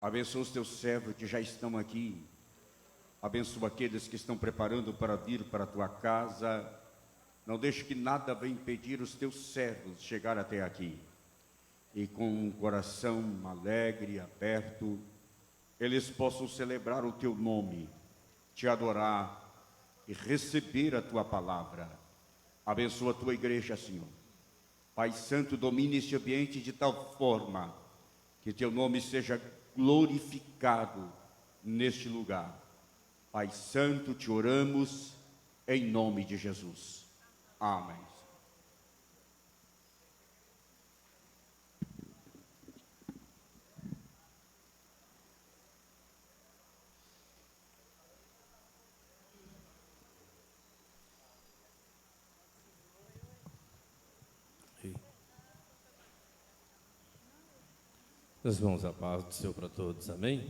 Abençoa os teus servos que já estão aqui. Abençoa aqueles que estão preparando para vir para a tua casa. Não deixe que nada venha impedir os teus servos de chegar até aqui. E com um coração alegre, aberto, eles possam celebrar o teu nome, te adorar e receber a tua palavra. Abençoa a tua igreja, Senhor. Pai Santo, domine este ambiente de tal forma que teu nome seja glorificado neste lugar. Pai Santo, te oramos em nome de Jesus. Amém. Nós vamos à paz do Senhor para todos, amém?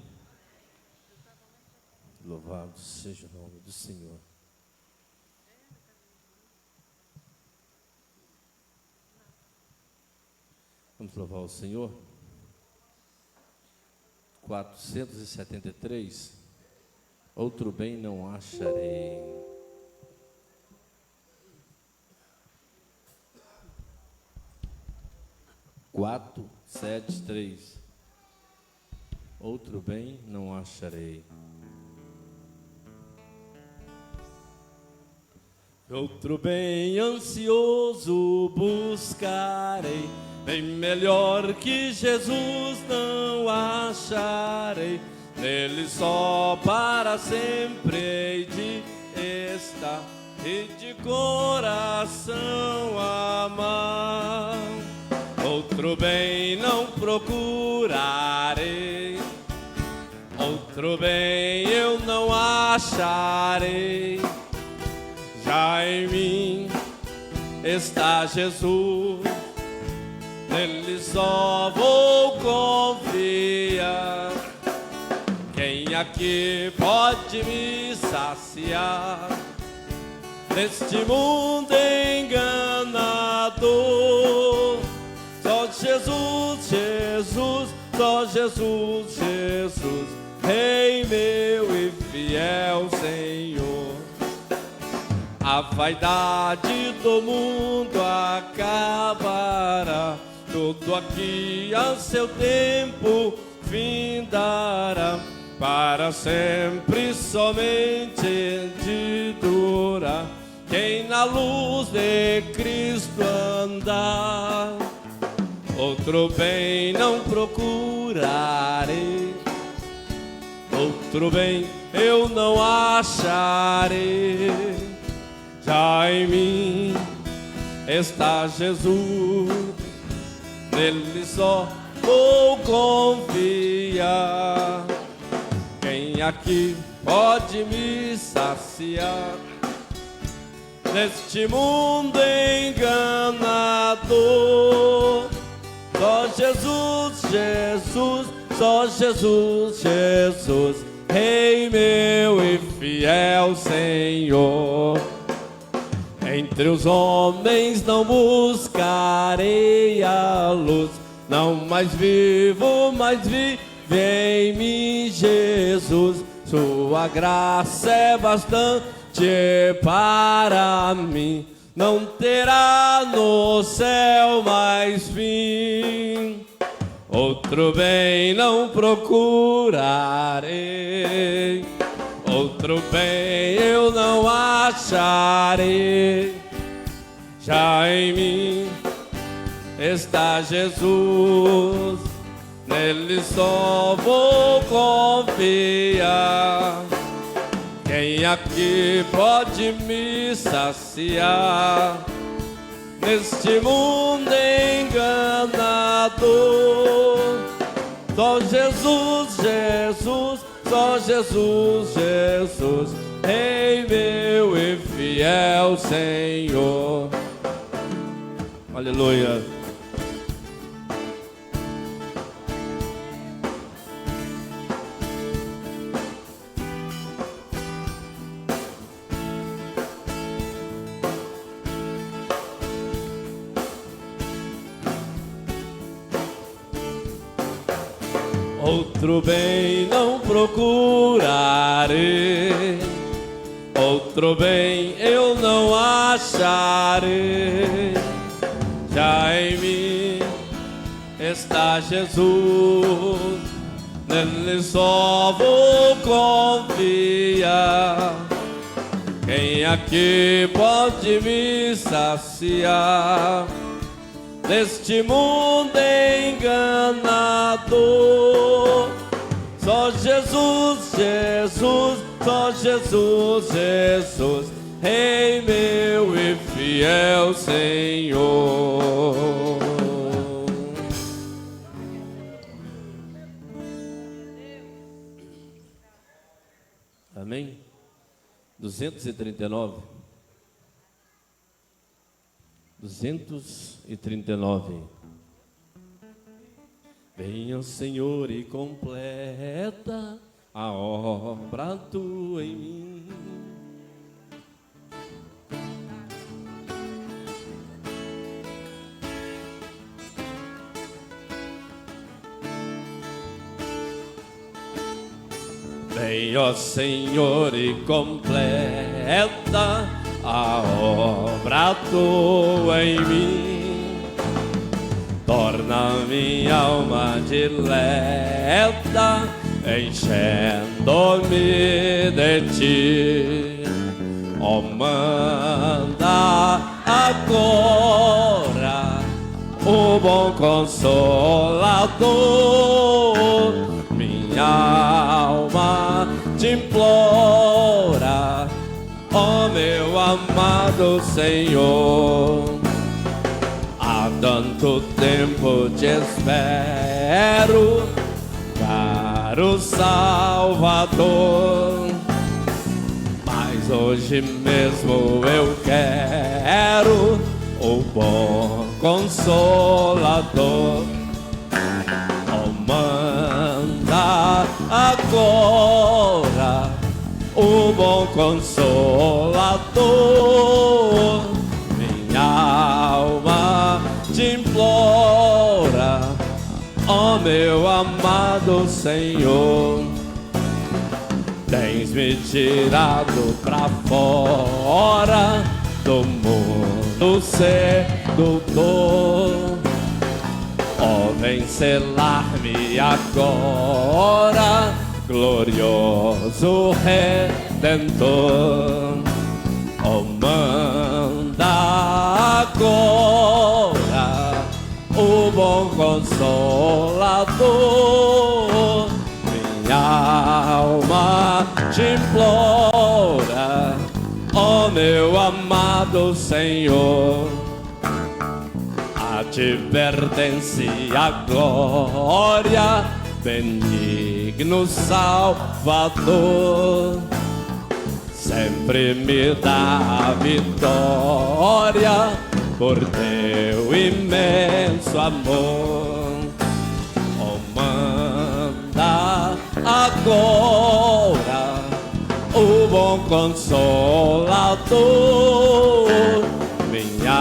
Louvado seja o nome do Senhor. Vamos louvar o Senhor. 473. Outro bem não acharei. Quatro, 7, 3. Outro bem não acharei. Outro bem ansioso buscarei, bem melhor que Jesus não acharei. Nele só para sempre hei de estar e de coração amar. Outro bem não procurarei, outro bem eu não acharei. Já em mim está Jesus, nele só vou confiar. Quem aqui pode me saciar neste mundo enganador? Só Jesus, Jesus, só Jesus, Jesus, Rei meu e fiel Senhor. A vaidade do mundo acabará, tudo aqui a seu tempo findará, para sempre somente de durar quem na luz de Cristo andar. Outro bem não procurarei, outro bem eu não acharei. Já em mim está Jesus, nele só vou confiar. Quem aqui pode me saciar neste mundo enganador? Só Jesus, Jesus, só Jesus, Jesus, Rei meu e fiel Senhor. Entre os homens não buscarei a luz, não mais vivo, mas vive em mim Jesus. Sua graça é bastante para mim, não terá no céu mais fim. Outro bem não procurarei, outro bem eu não acharei. Já em mim está Jesus, nele só vou confiar. Quem aqui pode me saciar neste mundo enganador? Só Jesus, Jesus, só Jesus, Jesus, Rei meu e fiel Senhor. Aleluia. outro bem não procurarei, outro bem eu não acharei. Já em mim está Jesus, nele só vou confiar. Quem aqui pode me saciar neste mundo enganador? Só Jesus, Jesus, só Jesus, Jesus, Rei meu e fiel Senhor. Amém? 239. 239. Venha, Senhor, e completa a obra tua em mim. Venha, Senhor, e completa a obra tua em mim. Torna minha alma dileta, enchendo-me de ti. Ó, manda agora o bom Consolador. Minha alma te implora, ó meu amado Senhor. Há tanto tempo te espero, caro Salvador, mas hoje mesmo eu quero o bom Consolador. Oh, manda agora o bom Consolador. Minha alma te implora, ó meu amado Senhor. Tens me tirado pra fora do mundo sedutor. Ó, vem selar-me agora, glorioso Redentor. Ó, manda agora o bom Consolador. Minha alma te implora, ó meu amado Senhor. A ti pertence a glória, benigno Salvador. Sempre me dá a vitória por teu imenso amor. Oh, manda agora o bom Consolador. Minha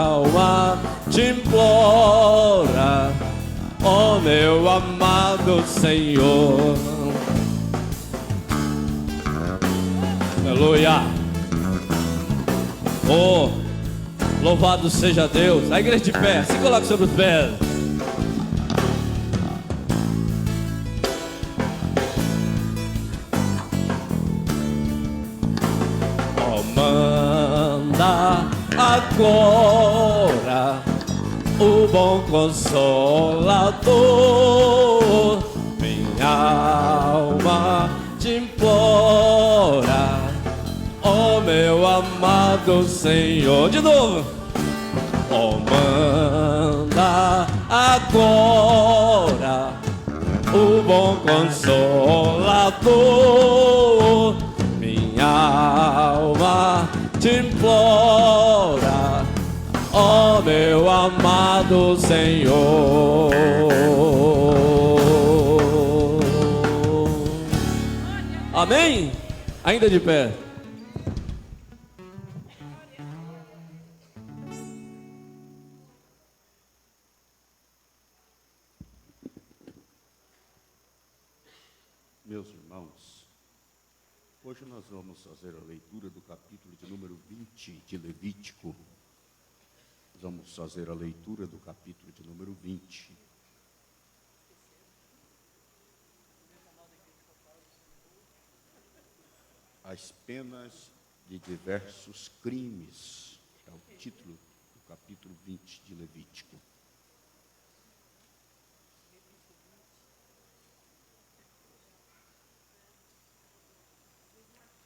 alma te implora, ó meu amado Senhor. Aleluia. Oh, louvado seja Deus. A igreja de pé, se coloque sobre os pés. Oh, manda agora o bom Consolador. Minha alma te implora, ó meu amado Senhor. De novo. Ó, manda agora o bom Consolador. Minha alma te implora, ó meu amado Senhor. Amém? Ainda de pé. Meus irmãos, hoje nós vamos fazer a leitura do capítulo de número 20 de Levítico. Nós vamos fazer a leitura do capítulo de número 20. As penas de diversos crimes, é o título do capítulo 20 de Levítico.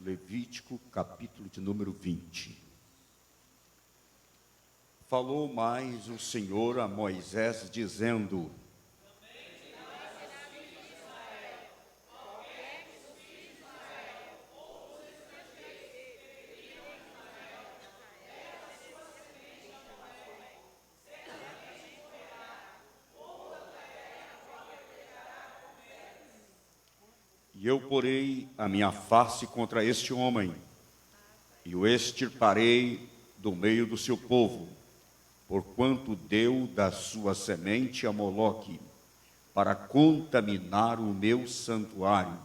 Levítico, capítulo de número 20. Falou mais o Senhor a Moisés, dizendo: E eu porei a minha face contra este homem, e o extirparei do meio do seu povo, porquanto deu da sua semente a Moloque, para contaminar o meu santuário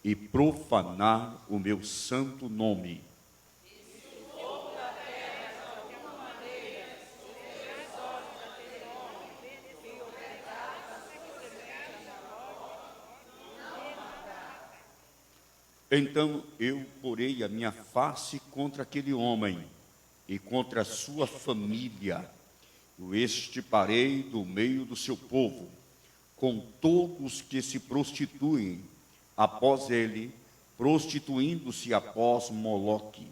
e profanar o meu santo nome. Então eu porei a minha face contra aquele homem e contra a sua família, o extirparei do meio do seu povo, com todos que se prostituem após ele, prostituindo-se após Moloque.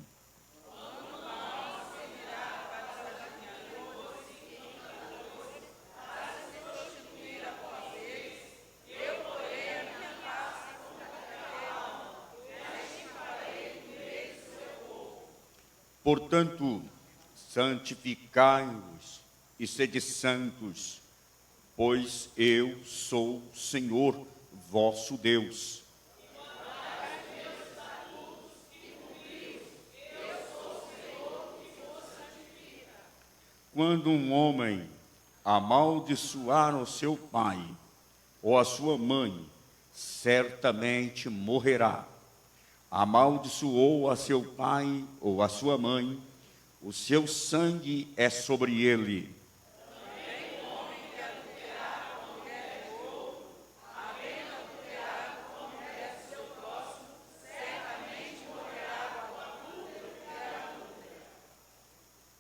Portanto, santificai-vos e sede santos, pois eu sou o Senhor vosso Deus. Quando um homem amaldiçoar o seu pai ou a sua mãe, certamente morrerá. Amaldiçoou a seu pai ou a sua mãe, o seu sangue é sobre ele. Também o homem que adulterar com a mulher de outro, havendo adulterado com a mulher de seu próximo, certamente morrerá com adúltero que era adúltero.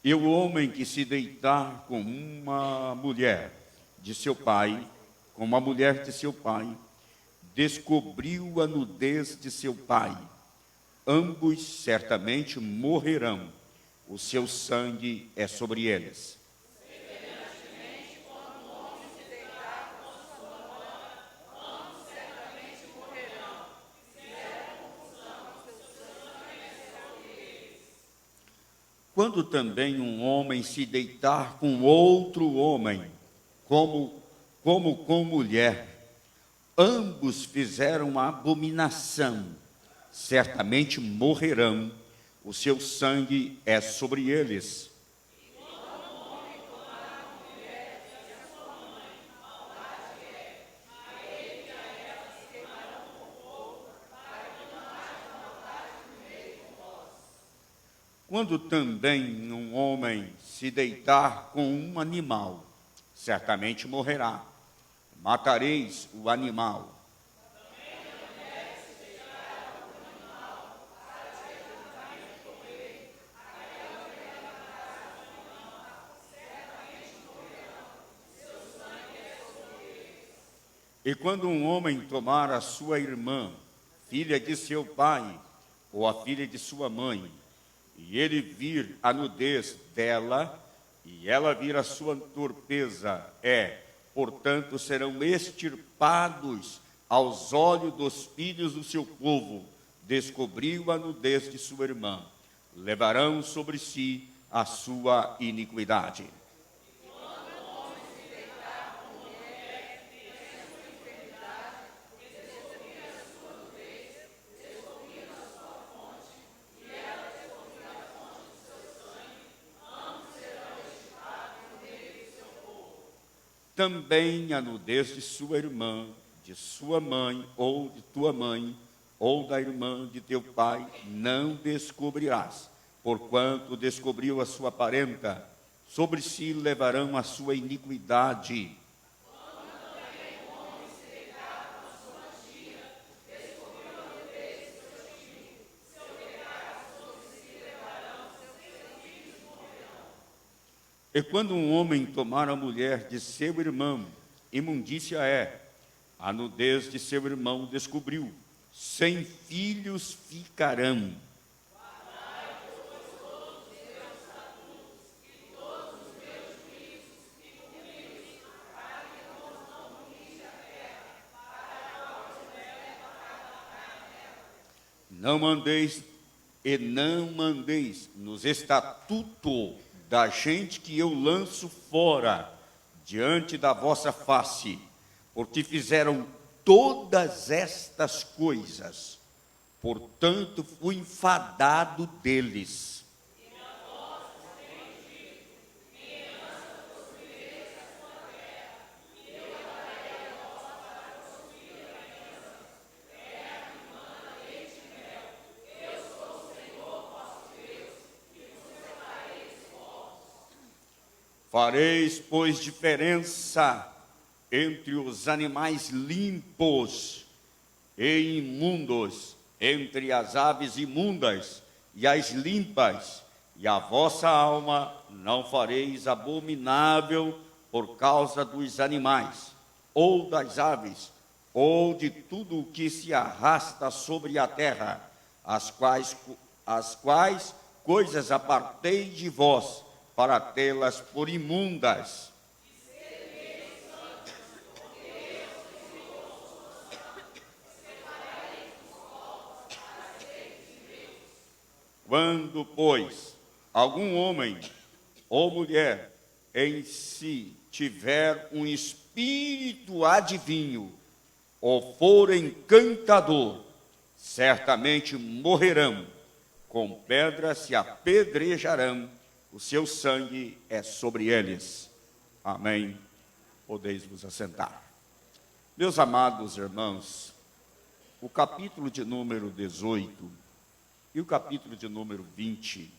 E o homem que se deitar com uma mulher de seu pai, com uma mulher de seu pai, descobriu a nudez de seu pai. Ambos certamente morrerão, o seu sangue é sobre eles. Semelhantemente, quando um homem se deitar com sua nora, ambos certamente morrerão. Fizeram confusão, seu sangue é sobre eles. Quando também um homem se deitar com outro homem, como com mulher, ambos fizeram uma abominação, certamente morrerão, o seu sangue é sobre eles. E quando um homem tomar uma mulher e a sua mãe, maldade é, a ele e a ela se queimarão com fogo, para que não haja maldade no meio de vós. Quando também um homem se deitar com um animal, certamente morrerá. Matareis o animal. E quando um homem tomar a sua irmã, filha de seu pai, ou a filha de sua mãe, e ele vir a nudez dela, e ela vir a sua torpeza, portanto, serão extirpados aos olhos dos filhos do seu povo, descobriu a nudez de sua irmã, levarão sobre si a sua iniquidade. Também a nudez de sua irmã, de sua mãe, ou de tua mãe, ou da irmã de teu pai, não descobrirás, porquanto descobriu a sua parenta, sobre si levarão a sua iniquidade. E quando um homem tomar a mulher de seu irmão, imundícia é, a nudez de seu irmão descobriu, sem filhos ficarão. Não mandeis e não mandeis nos estatutos da gente que eu lanço fora, diante da vossa face, porque fizeram todas estas coisas, portanto fui enfadado deles. Fareis, pois, diferença entre os animais limpos e imundos, entre as aves imundas e as limpas, e a vossa alma não fareis abominável por causa dos animais, ou das aves, ou de tudo o que se arrasta sobre a terra, as quais coisas apartei de vós, para tê-las por imundas. Quando, pois, algum homem ou mulher em si tiver um espírito adivinho, ou for encantador, certamente morrerão, com pedras se apedrejarão, o seu sangue é sobre eles. Amém. Podeis vos assentar. Meus amados irmãos, o capítulo de número 18 e o capítulo de número 20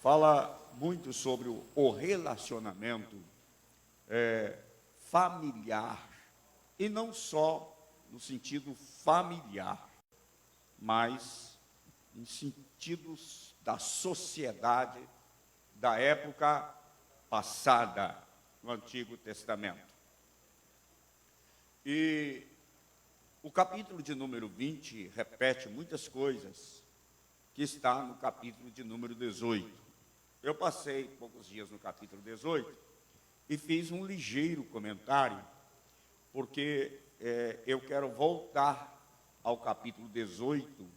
fala muito sobre o relacionamento familiar, e não só no sentido familiar, mas em sentidos da sociedade da época passada no Antigo Testamento. E o capítulo de número 20 repete muitas coisas que está no capítulo de número 18. Eu passei poucos dias no capítulo 18 e fiz um ligeiro comentário, porque eu quero voltar ao capítulo 18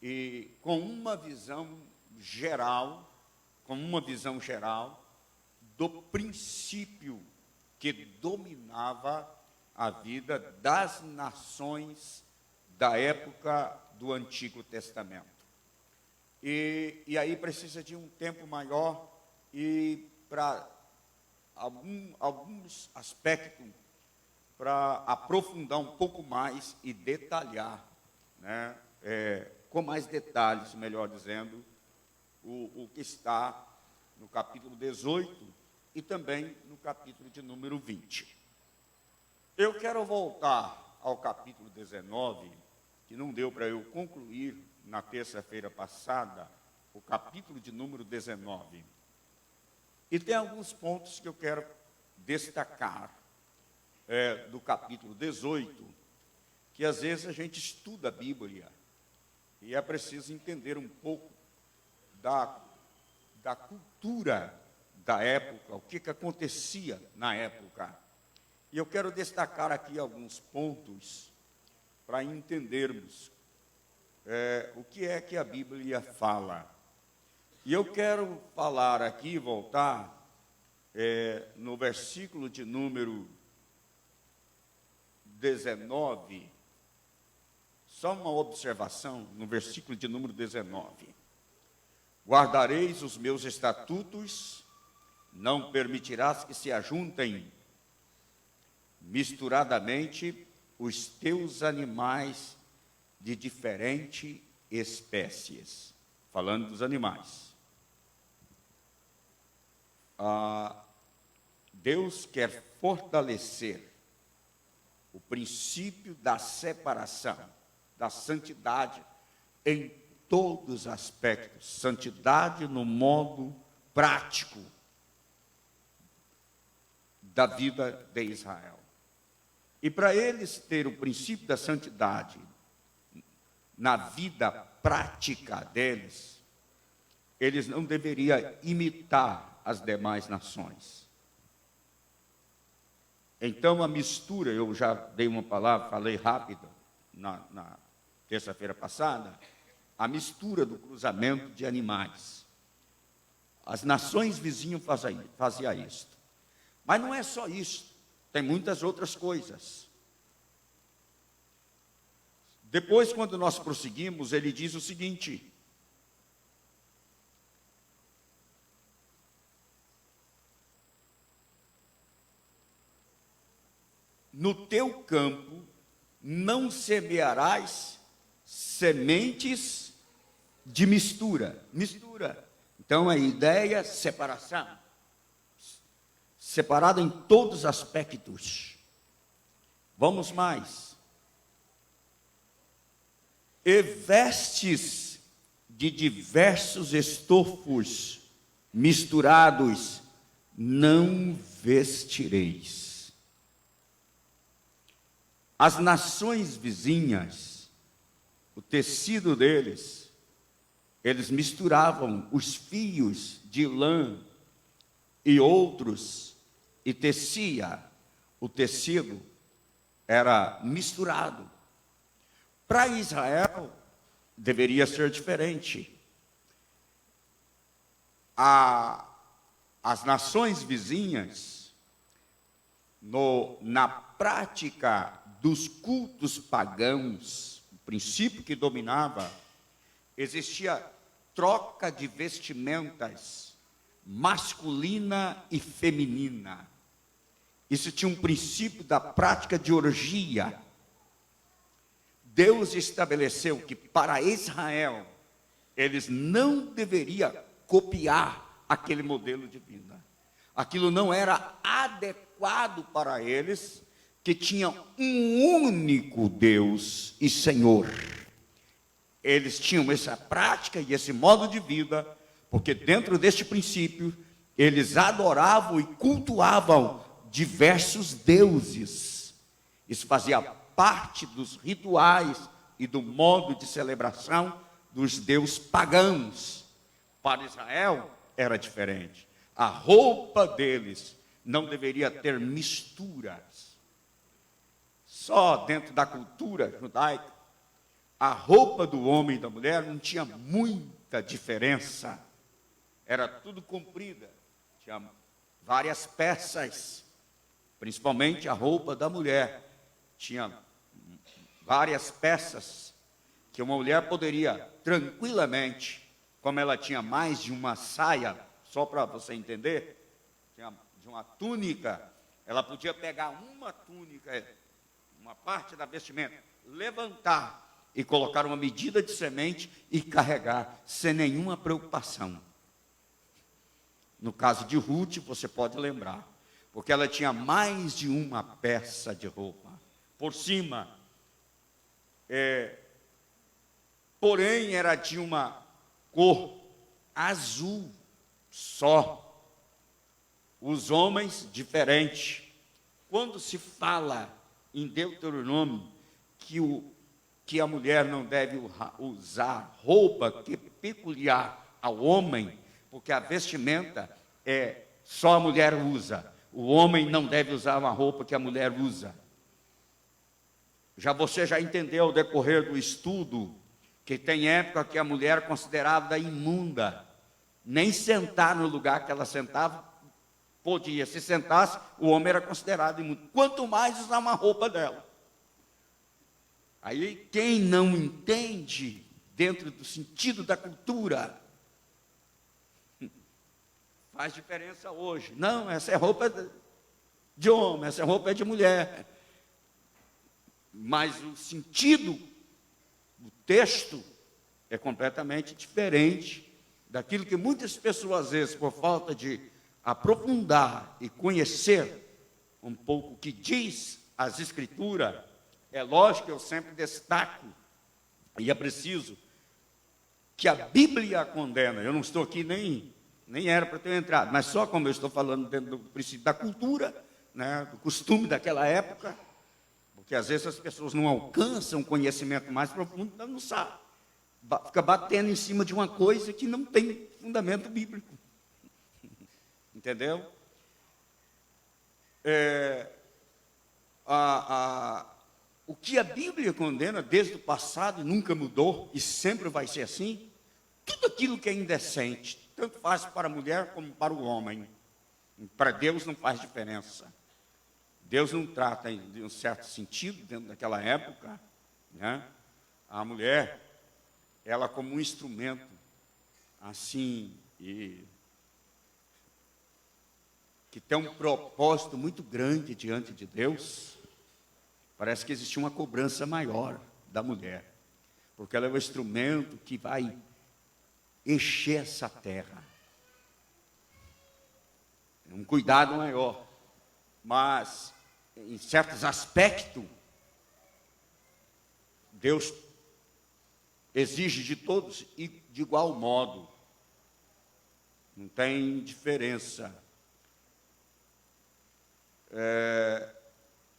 e com uma visão geral do princípio que dominava a vida das nações da época do Antigo Testamento. E aí precisa de um tempo maior e para alguns aspectos, para aprofundar um pouco mais e detalhar, né, com mais detalhes, melhor dizendo, o que está no capítulo 18 e também no capítulo de número 20. Eu quero voltar ao capítulo 19, que não deu para eu concluir na terça-feira passada, o capítulo de número 19. E tem alguns pontos que eu quero destacar do capítulo 18, que às vezes a gente estuda a Bíblia e é preciso entender um pouco da cultura da época, o que acontecia na época. E eu quero destacar aqui alguns pontos para entendermos o que é que a Bíblia fala. E eu quero falar aqui, voltar no versículo de número 19, só uma observação no versículo de número 19. Guardareis os meus estatutos, não permitirás que se ajuntem misturadamente os teus animais de diferentes espécies. Falando dos animais. Deus quer fortalecer o princípio da separação, da santidade em todos os aspectos. Santidade no modo prático da vida de Israel. E para eles ter o princípio da santidade na vida prática deles, eles não deveriam imitar as demais nações. Então a mistura, eu já dei uma palavra, falei rápido na terça-feira passada, a mistura do cruzamento de animais. As nações vizinhas faziam isso. Mas não é só isso, tem muitas outras coisas. Depois, quando nós prosseguimos, ele diz o seguinte: no teu campo não semearás sementes de mistura. Mistura. Então, a ideia é separação. Separado em todos os aspectos. Vamos mais. E vestes de diversos estofos misturados, não vestireis. As nações vizinhas, o tecido deles, eles misturavam os fios de lã e outros, e tecia. O tecido era misturado. Para Israel, deveria ser diferente. As nações vizinhas, na prática dos cultos pagãos, o princípio que dominava, existia troca de vestimentas masculina e feminina. Isso tinha um princípio da prática de orgia. Deus estabeleceu que para Israel, eles não deveriam copiar aquele modelo de vida. Aquilo não era adequado para eles, que tinham um único Deus e Senhor. Eles tinham essa prática e esse modo de vida, porque dentro deste princípio, eles adoravam e cultuavam diversos deuses. Isso fazia parte dos rituais e do modo de celebração dos deuses pagãos. Para Israel era diferente. A roupa deles não deveria ter misturas. Só dentro da cultura judaica, a roupa do homem e da mulher não tinha muita diferença. Era tudo comprida. Tinha várias peças, principalmente a roupa da mulher. Tinha várias peças que uma mulher poderia tranquilamente, como ela tinha mais de uma saia, só para você entender, tinha de uma túnica, ela podia pegar uma túnica, uma parte da vestimenta, levantar e colocar uma medida de semente e carregar sem nenhuma preocupação. No caso de Ruth, você pode lembrar, porque ela tinha mais de uma peça de roupa por cima. Porém, era de uma cor azul só. Os homens, diferente. Quando se fala em Deuteronômio que a mulher não deve usar roupa que é peculiar ao homem, porque a vestimenta só a mulher usa. O homem não deve usar uma roupa que a mulher usa. Você já entendeu ao decorrer do estudo que tem época que a mulher é considerada imunda. Nem sentar no lugar que ela sentava podia. Se sentasse, o homem era considerado imundo. Quanto mais usar uma roupa dela. Aí quem não entende dentro do sentido da cultura faz diferença hoje. Não, essa é roupa de homem, essa roupa é de mulher. mas o sentido do texto é completamente diferente daquilo que muitas pessoas, às vezes, por falta de aprofundar e conhecer um pouco o que diz as Escrituras, é lógico que eu sempre destaco, e é preciso, que a Bíblia condena. Eu não estou aqui, nem era para ter entrado, mas só como eu estou falando dentro do princípio da cultura, né, do costume daquela época, porque às vezes as pessoas não alcançam conhecimento mais profundo, não sabe. Fica batendo em cima de uma coisa que não tem fundamento bíblico. Entendeu? O que a Bíblia condena desde o passado nunca mudou e sempre vai ser assim. Tudo aquilo que é indecente, tanto faz para a mulher como para o homem. Para Deus não faz diferença. Deus não trata de um certo sentido, dentro daquela época, né, a mulher, ela como um instrumento, assim, e que tem um propósito muito grande diante de Deus. Parece que existe uma cobrança maior da mulher, porque ela é o instrumento que vai encher essa terra. É um cuidado maior, mas em certos aspectos, Deus exige de todos e de igual modo. Não tem diferença.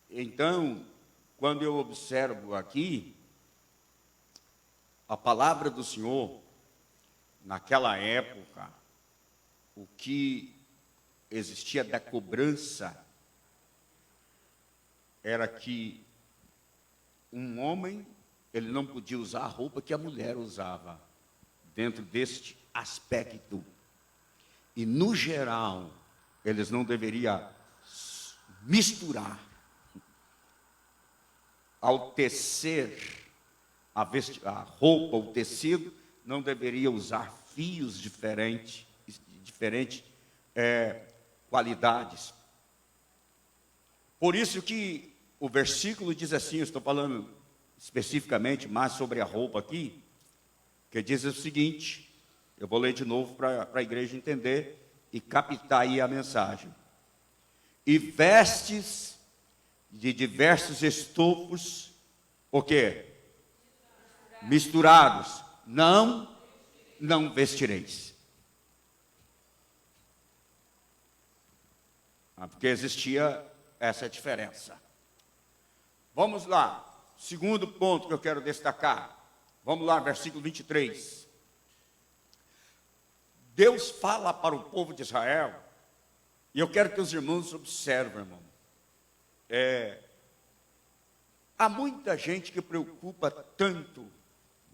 Então, quando eu observo aqui, a palavra do Senhor, naquela época, o que existia da cobrança era que um homem, ele não podia usar a roupa que a mulher usava, dentro deste aspecto. E, no geral, eles não deveriam misturar. Ao tecer a roupa, o tecido, não deveria usar fios diferentes qualidades. Por isso que o versículo diz assim, eu estou falando especificamente mais sobre a roupa aqui, que diz o seguinte, eu vou ler de novo para a igreja entender e captar aí a mensagem. E vestes de diversos estofos, o quê? Misturados, não vestireis. Porque existia essa diferença. Vamos lá, segundo ponto que eu quero destacar. Vamos lá, versículo 23. Deus fala para o povo de Israel, e eu quero que os irmãos observem, irmão. Há muita gente que preocupa tanto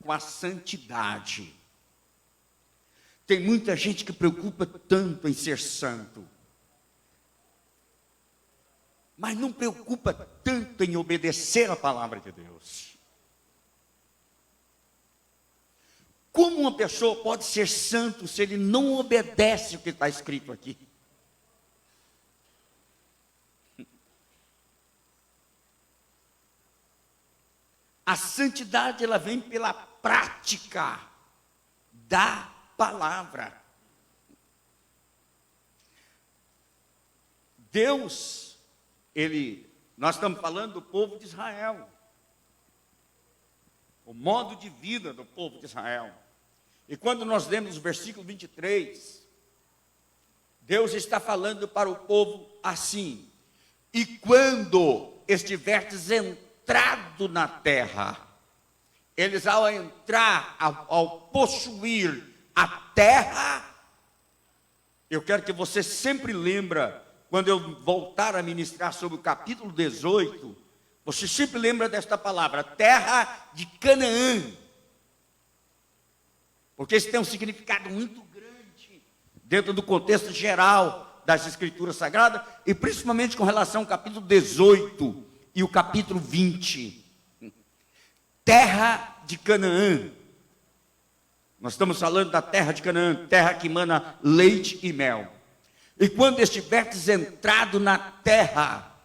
com a santidade. Tem muita gente que preocupa tanto em ser santo, mas não preocupa tanto em obedecer a palavra de Deus. Como uma pessoa pode ser santo se ele não obedece o que está escrito aqui? A santidade, ela vem pela prática da palavra. Deus, nós estamos falando do povo de Israel, o modo de vida do povo de Israel. E quando nós lemos o versículo 23, Deus está falando para o povo assim: e quando estiverdes entrado na terra, eles ao entrar, ao possuir a terra, eu quero que você sempre lembra, quando eu voltar a ministrar sobre o capítulo 18, você sempre lembra desta palavra, terra de Canaã. Porque isso tem um significado muito grande dentro do contexto geral das Escrituras Sagradas, e principalmente com relação ao capítulo 18 e o capítulo 20. Terra de Canaã. Nós estamos falando da terra de Canaã, terra que emana leite e mel. E quando estiverdes entrado na terra,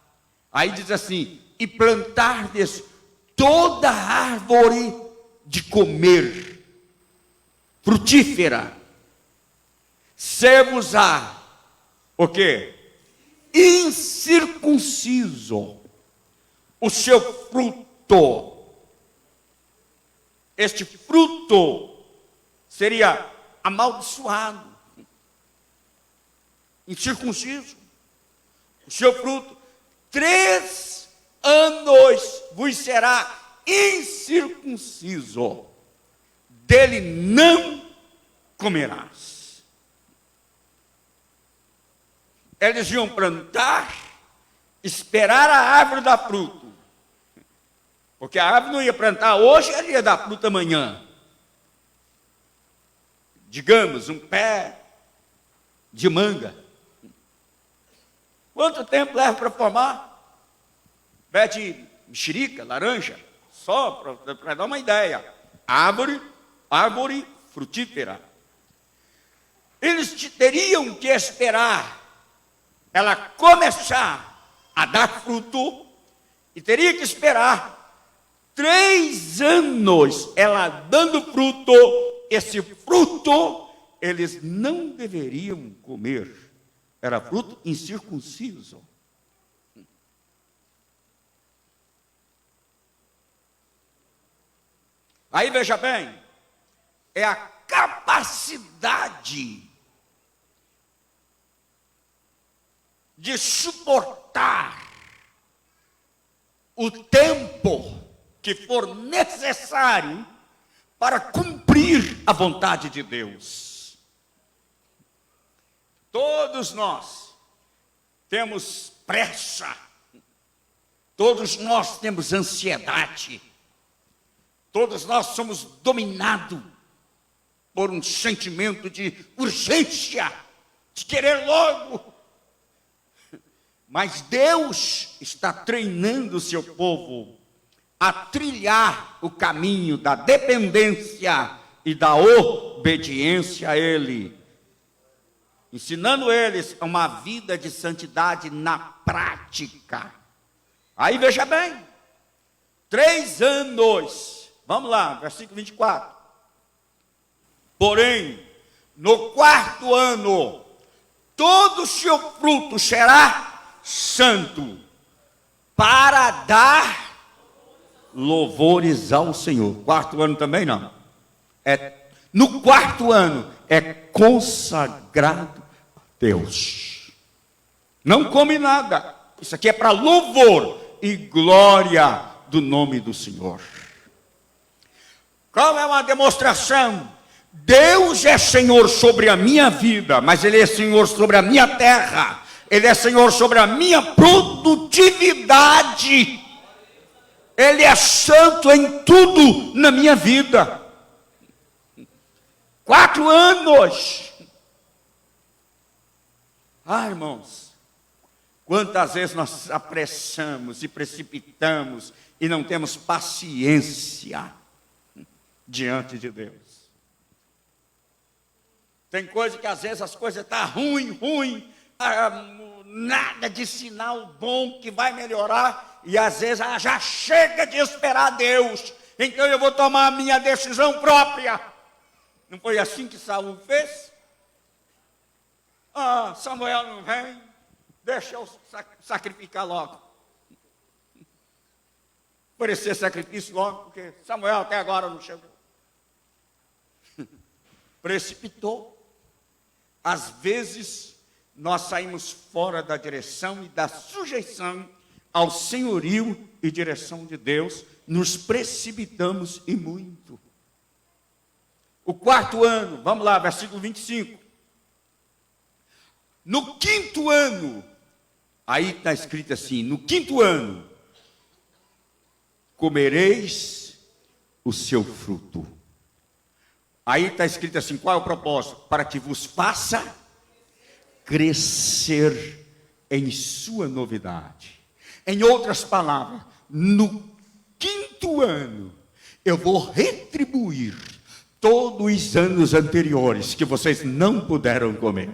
aí diz assim, e plantardes toda árvore de comer, frutífera, ser-vos-á, o quê? Incircunciso, o seu fruto. Este fruto seria amaldiçoado, incircunciso, o seu fruto, 3 anos vos será incircunciso, dele não comerás. Eles iam plantar, esperar a árvore dar fruto, porque a árvore não ia plantar hoje, ela ia dar fruto amanhã. Digamos, um pé de manga. Quanto tempo leva para formar? Pé de mexerica, laranja? Só para dar uma ideia. Árvore frutífera. Eles teriam que esperar ela começar a dar fruto, e teria que esperar 3 anos ela dando fruto. Esse fruto eles não deveriam comer, era fruto incircunciso. Aí veja bem, é a capacidade de suportar o tempo que for necessário para cumprir a vontade de Deus. Todos nós temos pressa, todos nós temos ansiedade, todos nós somos dominados por um sentimento de urgência, de querer logo. Mas Deus está treinando o seu povo a trilhar o caminho da dependência e da obediência a Ele, ensinando eles a uma vida de santidade na prática. Aí veja bem, 3 anos, vamos lá, versículo 24. Porém, no 4º ano, todo o seu fruto será santo, para dar louvores ao Senhor. 4º ano também não. No 4º ano é consagrado a Deus. Não come nada. Isso aqui é para louvor e glória do nome do Senhor. Qual é uma demonstração? Deus é Senhor sobre a minha vida, mas Ele é Senhor sobre a minha terra. Ele é Senhor sobre a minha produtividade. Ele é santo em tudo na minha vida. 4 anos. Irmãos, quantas vezes nós apressamos e precipitamos e não temos paciência diante de Deus. Tem coisa que às vezes as coisas estão ruim, nada de sinal bom que vai melhorar, e às vezes já chega de esperar Deus, então eu vou tomar a minha decisão própria. Não foi assim que Saul fez? Samuel não vem, deixa eu sacrificar logo. Oferecer sacrifício logo, porque Samuel até agora não chegou. Precipitou. Às vezes, nós saímos fora da direção e da sujeição ao senhorio e direção de Deus, nos precipitamos e muito. O 4º ano, vamos lá, versículo 25. No 5º ano, aí está escrito assim, no 5º ano, comereis o seu fruto. Aí está escrito assim, qual é o propósito? Para que vos faça crescer em sua novidade. Em outras palavras, no 5º ano, eu vou retribuir todos os anos anteriores que vocês não puderam comer.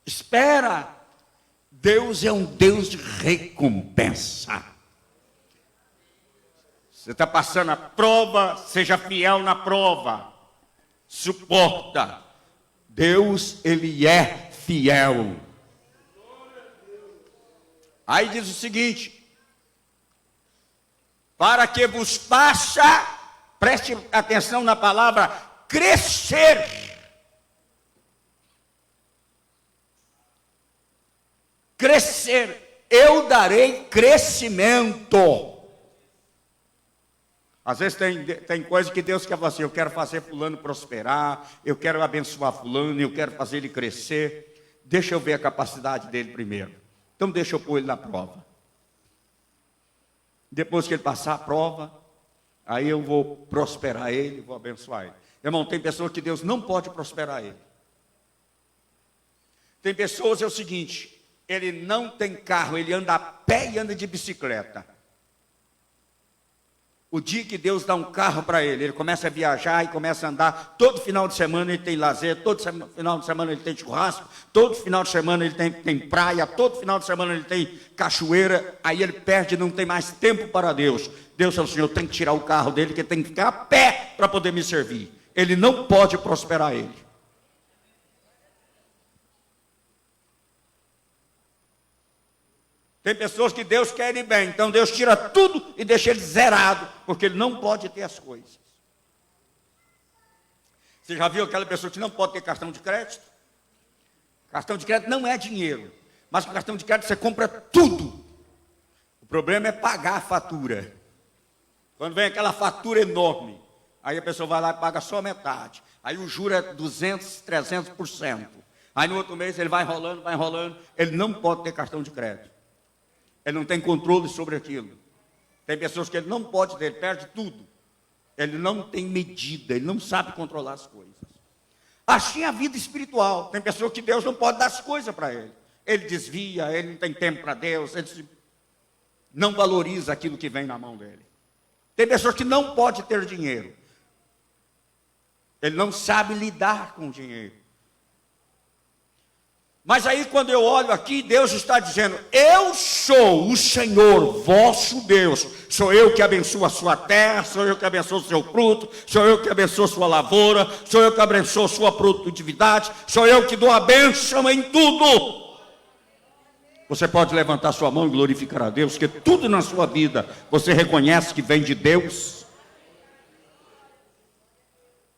Espera Deus é um Deus de recompensa. Você está passando a prova, seja fiel na prova. Suporta. Deus, Ele é fiel. Aí diz o seguinte: para que vos faça, preste atenção na palavra, crescer. Crescer. Eu darei crescimento. Às vezes tem coisa que Deus quer fazer. Eu quero fazer fulano prosperar, eu quero abençoar fulano, eu quero fazer ele crescer. Deixa eu ver a capacidade dele primeiro. Então deixa eu pôr ele na prova. Depois que ele passar a prova, aí eu vou prosperar ele, vou abençoar ele. Irmão, tem pessoas que Deus não pode prosperar ele. Tem pessoas, é o seguinte, ele não tem carro, ele anda a pé e anda de bicicleta. O dia que Deus dá um carro para ele, ele começa a viajar e começa a andar. Todo final de semana ele tem lazer, todo final de semana ele tem churrasco, todo final de semana ele tem praia, todo final de semana ele tem cachoeira. Aí ele perde, não tem mais tempo para Deus. Deus fala assim: eu tenho que tirar o carro dele, que ele tem que ficar a pé para poder me servir. Ele não pode prosperar ele. Tem pessoas que Deus quer ele bem, então Deus tira tudo e deixa ele zerado, porque ele não pode ter as coisas. Você já viu aquela pessoa que não pode ter cartão de crédito? Cartão de crédito não é dinheiro, mas com cartão de crédito você compra tudo. O problema é pagar a fatura. Quando vem aquela fatura enorme, aí a pessoa vai lá e paga só metade. Aí o juro é 200%, 300%. Aí no outro mês ele vai enrolando, ele não pode ter cartão de crédito. Ele não tem controle sobre aquilo. Tem pessoas que ele não pode ter, ele perde tudo. Ele não tem medida, ele não sabe controlar as coisas. Assim é a vida espiritual. Tem pessoas que Deus não pode dar as coisas para ele. Ele desvia, ele não tem tempo para Deus, ele não valoriza aquilo que vem na mão dele. Tem pessoas que não pode ter dinheiro. Ele não sabe lidar com o dinheiro. Mas aí quando eu olho aqui, Deus está dizendo: eu sou o Senhor, vosso Deus. Sou eu que abençoo a sua terra, sou eu que abençoo o seu fruto, sou eu que abençoo a sua lavoura, sou eu que abençoo a sua produtividade, sou eu que dou a bênção em tudo. Você pode levantar sua mão e glorificar a Deus, que tudo na sua vida você reconhece que vem de Deus.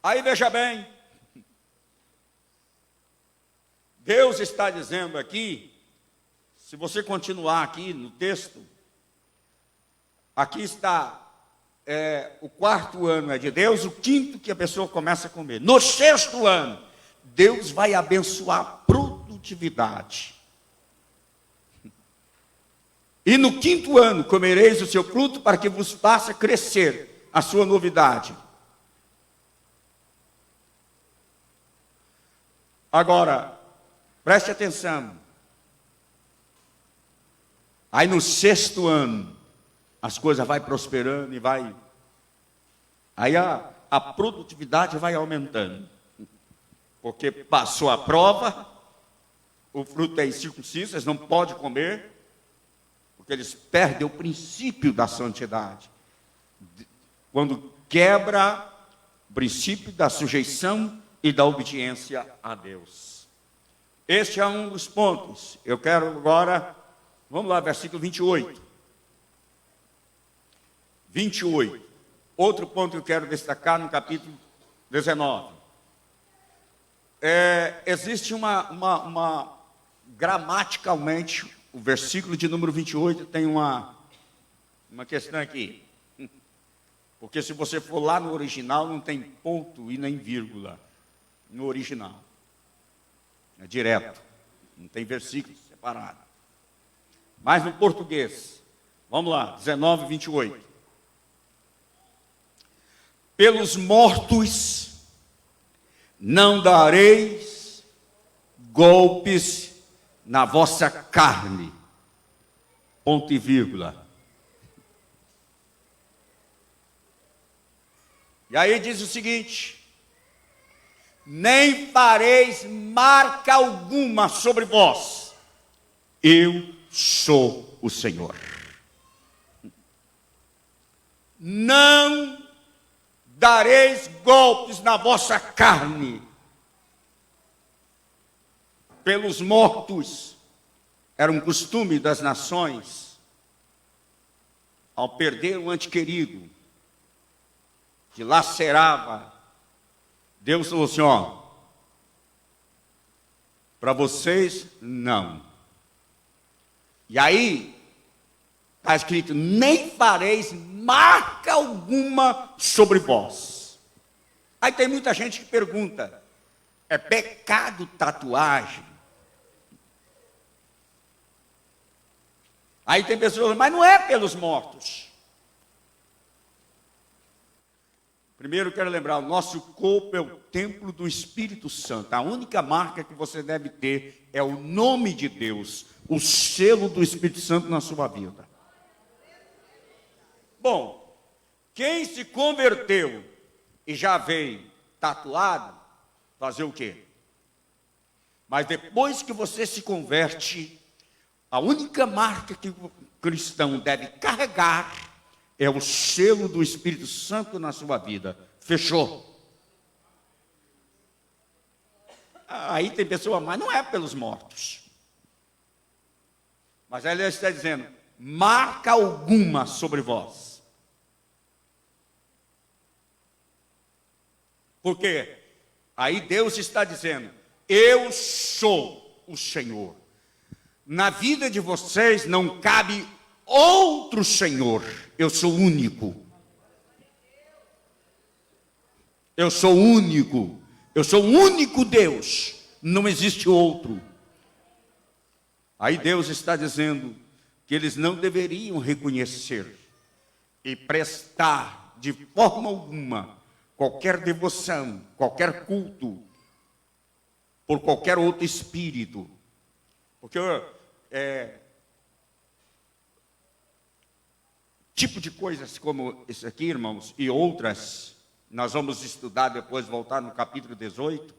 Aí veja bem, Deus está dizendo aqui, se você continuar aqui no texto, aqui está, o quarto ano é de Deus, o quinto que a pessoa começa a comer. No sexto ano, Deus vai abençoar a produtividade. E no quinto ano, comereis o seu fruto para que vos faça crescer a sua novidade. Agora, preste atenção. Aí no sexto ano, as coisas vão prosperando e vai. Aí a produtividade vai aumentando. Porque passou a prova, o fruto é incircunciso, eles não podem comer, porque eles perdem o princípio da santidade. Quando quebra o princípio da sujeição e da obediência a Deus. Este é um dos pontos. Eu quero agora, vamos lá, versículo 28. 28. Outro ponto que eu quero destacar no capítulo 19. Existe gramaticalmente, o versículo de número 28 tem uma questão aqui. Porque se você for lá no original, não tem ponto e nem vírgula. No original. É direto. Não tem versículo separado. Mas no português, vamos lá, 19, 28. Pelos mortos não dareis golpes na vossa carne. Ponto e vírgula. E aí diz o seguinte: nem fareis marca alguma sobre vós, Eu sou o Senhor. Não dareis golpes na vossa carne. Pelos mortos, era um costume das nações, ao perder um ente querido, que lacerava, Deus falou assim, ó, para vocês, não. E aí, está escrito, nem fareis marca alguma sobre vós. Aí tem muita gente que pergunta, é pecado tatuagem? Aí tem pessoas, mas não é pelos mortos. Primeiro, quero lembrar, o nosso corpo é o templo do Espírito Santo. A única marca que você deve ter é o nome de Deus, o selo do Espírito Santo na sua vida. Bom, quem se converteu e já veio tatuado, fazer o quê? Mas depois que você se converte, a única marca que o cristão deve carregar é o selo do Espírito Santo na sua vida. Fechou? Aí tem pessoa, mas não é pelos mortos. Mas aí ele está dizendo, marca alguma sobre vós. Por quê? Aí Deus está dizendo, eu sou o Senhor. Na vida de vocês não cabe outro Senhor. Eu sou único. Eu sou único. Eu sou o único Deus. Não existe outro. Aí Deus está dizendo que eles não deveriam reconhecer e prestar de forma alguma qualquer devoção, qualquer culto por qualquer outro espírito. Porque tipo de coisas como esse aqui, irmãos, e outras, nós vamos estudar depois, voltar no capítulo 18,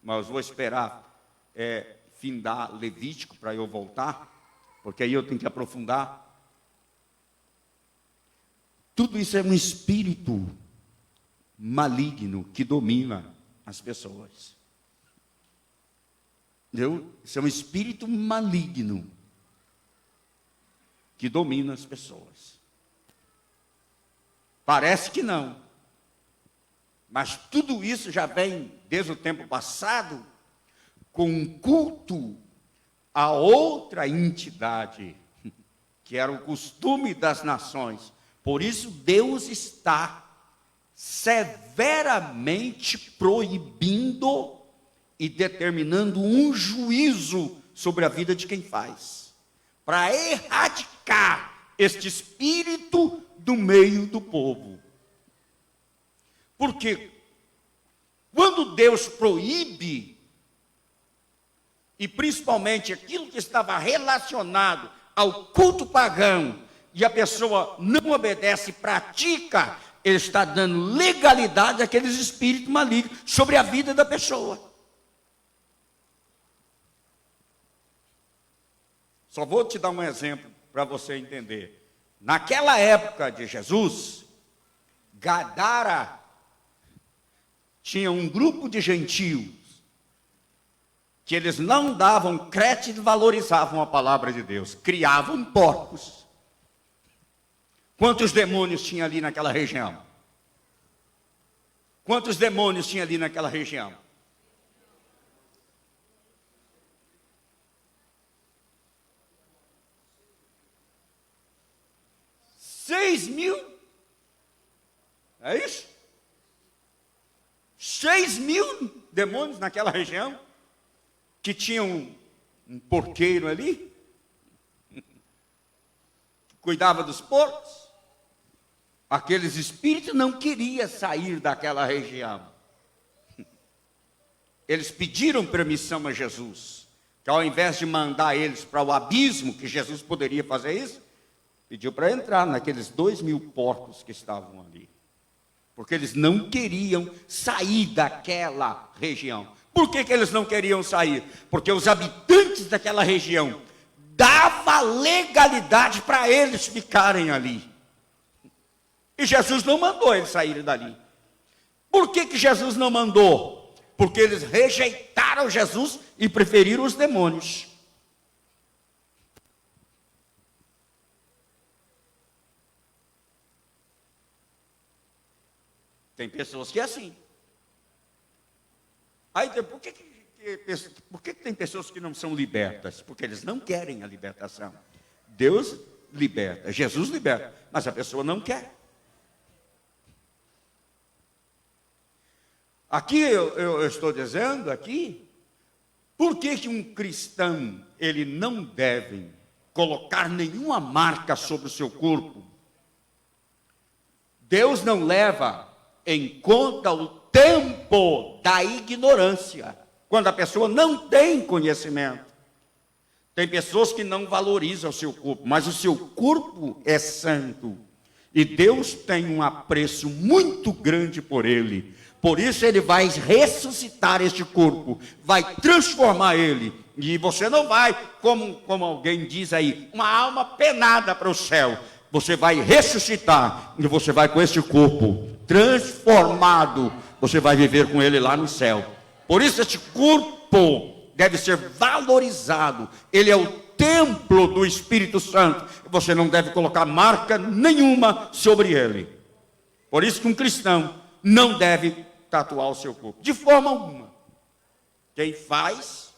mas vou esperar findar Levítico para eu voltar, porque aí eu tenho que aprofundar. Tudo isso é um espírito maligno que domina as pessoas. Entendeu? Isso é um espírito maligno que domina as pessoas. Parece que não. Mas tudo isso já vem desde o tempo passado com um culto a outra entidade, que era o costume das nações. Por isso Deus está severamente proibindo e determinando um juízo sobre a vida de quem faz, para erradicar este espírito do meio do povo. Porque quando Deus proíbe, e principalmente aquilo que estava relacionado ao culto pagão, e a pessoa não obedece e pratica, ele está dando legalidade àqueles espíritos malignos sobre a vida da pessoa. Só vou te dar um exemplo para você entender. Naquela época de Jesus, Gadara tinha um grupo de gentios que eles não davam crédito e valorizavam a palavra de Deus, criavam porcos. Quantos demônios tinha ali naquela região? Quantos demônios tinha ali naquela região? Seis mil? É isso? 6.000 demônios naquela região, que tinham um porqueiro ali, que cuidava dos porcos. Aqueles espíritos não queriam sair daquela região. Eles pediram permissão a Jesus, que ao invés de mandar eles para o abismo, que Jesus poderia fazer isso, pediu para entrar naqueles 2.000 porcos que estavam ali. Porque eles não queriam sair daquela região. Por que eles não queriam sair? Porque os habitantes daquela região dava legalidade para eles ficarem ali. E Jesus não mandou eles saírem dali. Por que Jesus não mandou? Porque eles rejeitaram Jesus e preferiram os demônios. Tem pessoas que é assim. Aí, por que tem pessoas que não são libertas? Porque eles não querem a libertação. Deus liberta, Jesus liberta, mas a pessoa não quer. Aqui eu estou dizendo aqui, por que um cristão ele não deve colocar nenhuma marca sobre o seu corpo? Deus não leva em conta o tempo da ignorância, quando a pessoa não tem conhecimento. Tem pessoas que não valorizam o seu corpo, mas o seu corpo é santo, e Deus tem um apreço muito grande por ele. Por isso ele vai ressuscitar este corpo, vai transformar ele, e você não vai, como alguém diz aí, uma alma penada para o céu. Você vai ressuscitar, e você vai com este corpo transformado, você vai viver com ele lá no céu. Por isso este corpo deve ser valorizado, ele é o templo do Espírito Santo, você não deve colocar marca nenhuma sobre ele. Por isso que um cristão não deve tatuar o seu corpo, de forma alguma. Quem faz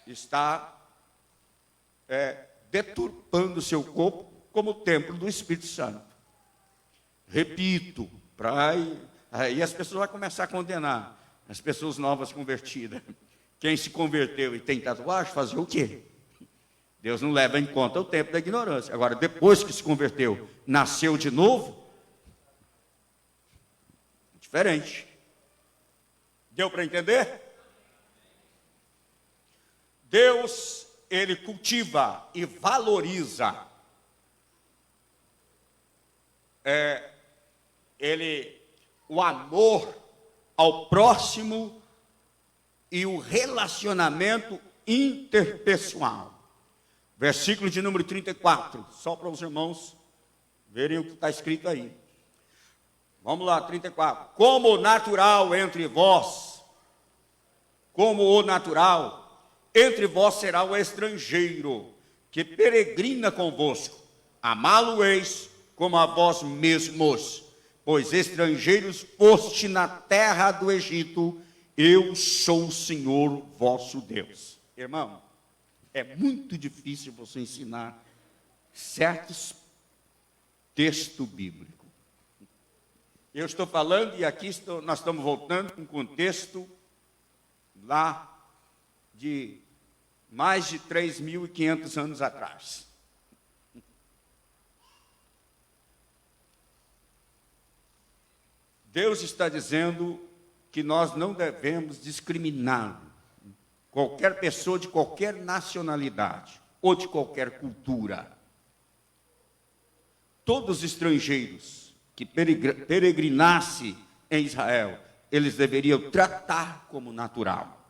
está deturpando o seu corpo como templo do Espírito Santo. Repito, aí as pessoas vão começar a condenar as pessoas novas convertidas. Quem se converteu e tem tatuagem, fazer o quê? Deus não leva em conta o tempo da ignorância. Agora, depois que se converteu, nasceu de novo, diferente. Deu para entender? Deus, ele cultiva e valoriza o amor ao próximo e o relacionamento interpessoal. Versículo de número 34, só para os irmãos verem o que está escrito aí. Vamos lá, 34. Como o natural entre vós será o estrangeiro, que peregrina convosco. Amá-lo-eis como a vós mesmos, pois estrangeiros foste na terra do Egito, eu sou o Senhor vosso Deus. Irmão, é muito difícil você ensinar certos textos bíblicos. Eu estou falando, e aqui nós estamos voltando com um contexto lá de mais de 3.500 anos atrás. Deus está dizendo que nós não devemos discriminar qualquer pessoa de qualquer nacionalidade ou de qualquer cultura. Todos os estrangeiros que peregrinassem em Israel, eles deveriam tratar como natural,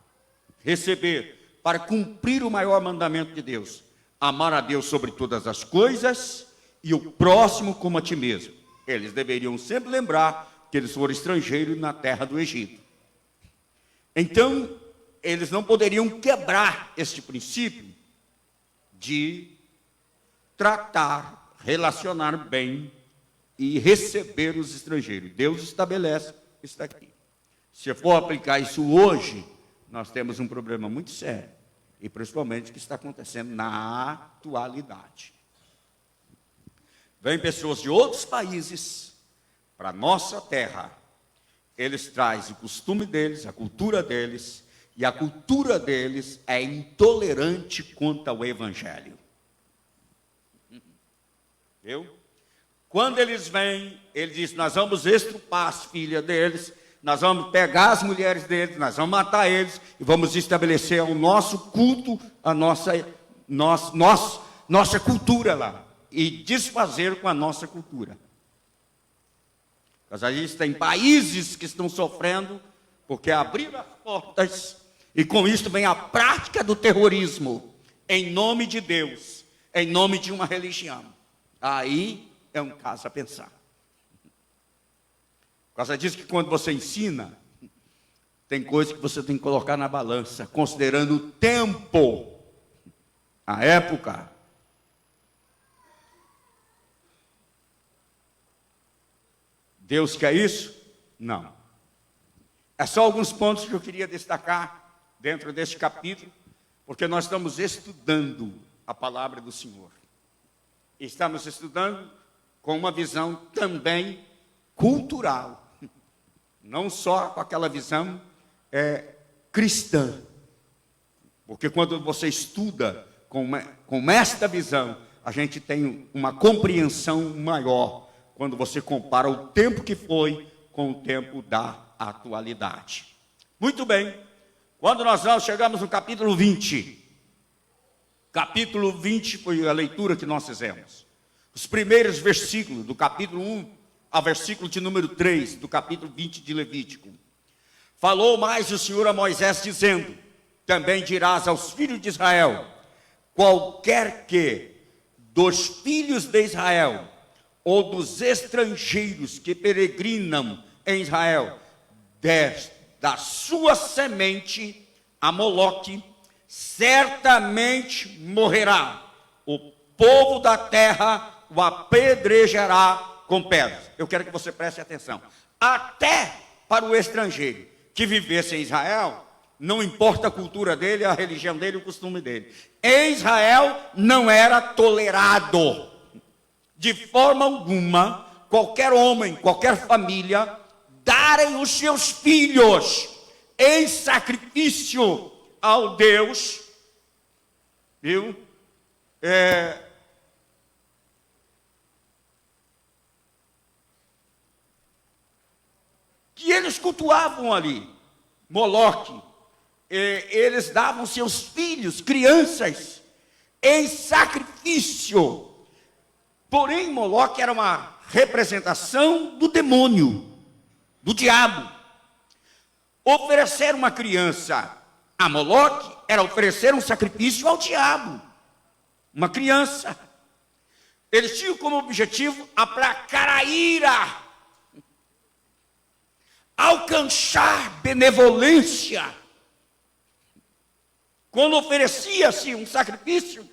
receber, para cumprir o maior mandamento de Deus, amar a Deus sobre todas as coisas e o próximo como a ti mesmo. Eles deveriam sempre lembrar que eles foram estrangeiros na terra do Egito. Então, eles não poderiam quebrar este princípio de tratar, relacionar bem e receber os estrangeiros. Deus estabelece isso aqui. Se for aplicar isso hoje, nós temos um problema muito sério, e principalmente o que está acontecendo na atualidade. Vêm pessoas de outros países para a nossa terra, eles trazem o costume deles, a cultura deles, e a cultura deles é intolerante quanto ao Evangelho. Viu? Quando eles vêm, ele diz, nós vamos estrupar as filhas deles, nós vamos pegar as mulheres deles, nós vamos matar eles, e vamos estabelecer o nosso culto, a nossa cultura lá, e desfazer com a nossa cultura. Mas aí tem países que estão sofrendo, porque abriram as portas, e com isso vem a prática do terrorismo em nome de Deus, em nome de uma religião. Aí é um caso a pensar. Por causa disso que quando você ensina, tem coisas que você tem que colocar na balança, considerando o tempo, a época. Deus quer isso? Não. É só alguns pontos que eu queria destacar dentro deste capítulo, porque nós estamos estudando a palavra do Senhor. Estamos estudando com uma visão também cultural, não só com aquela visão cristã. Porque quando você estuda com esta visão, a gente tem uma compreensão maior quando você compara o tempo que foi com o tempo da atualidade. Muito bem, quando nós chegamos no capítulo 20, capítulo 20 foi a leitura que nós fizemos. Os primeiros versículos do capítulo 1 ao versículo de número 3 do capítulo 20 de Levítico. Falou mais o Senhor a Moisés dizendo, também dirás aos filhos de Israel, qualquer que dos filhos de Israel ou dos estrangeiros que peregrinam em Israel, da sua semente a Moloque, certamente morrerá. O povo da terra o apedrejará com pedras. Eu quero que você preste atenção. Até para o estrangeiro que vivesse em Israel, não importa a cultura dele, a religião dele, o costume dele. Em Israel não era tolerado, de forma alguma, qualquer homem, qualquer família, darem os seus filhos em sacrifício ao Deus, viu? Que eles cultuavam ali, Moloque. Eles davam seus filhos, crianças, em sacrifício. Porém, Moloque era uma representação do demônio, do diabo. Oferecer uma criança a Moloque era oferecer um sacrifício ao diabo. Uma criança. Eles tinham como objetivo aplacar a ira, alcançar benevolência. Quando oferecia-se um sacrifício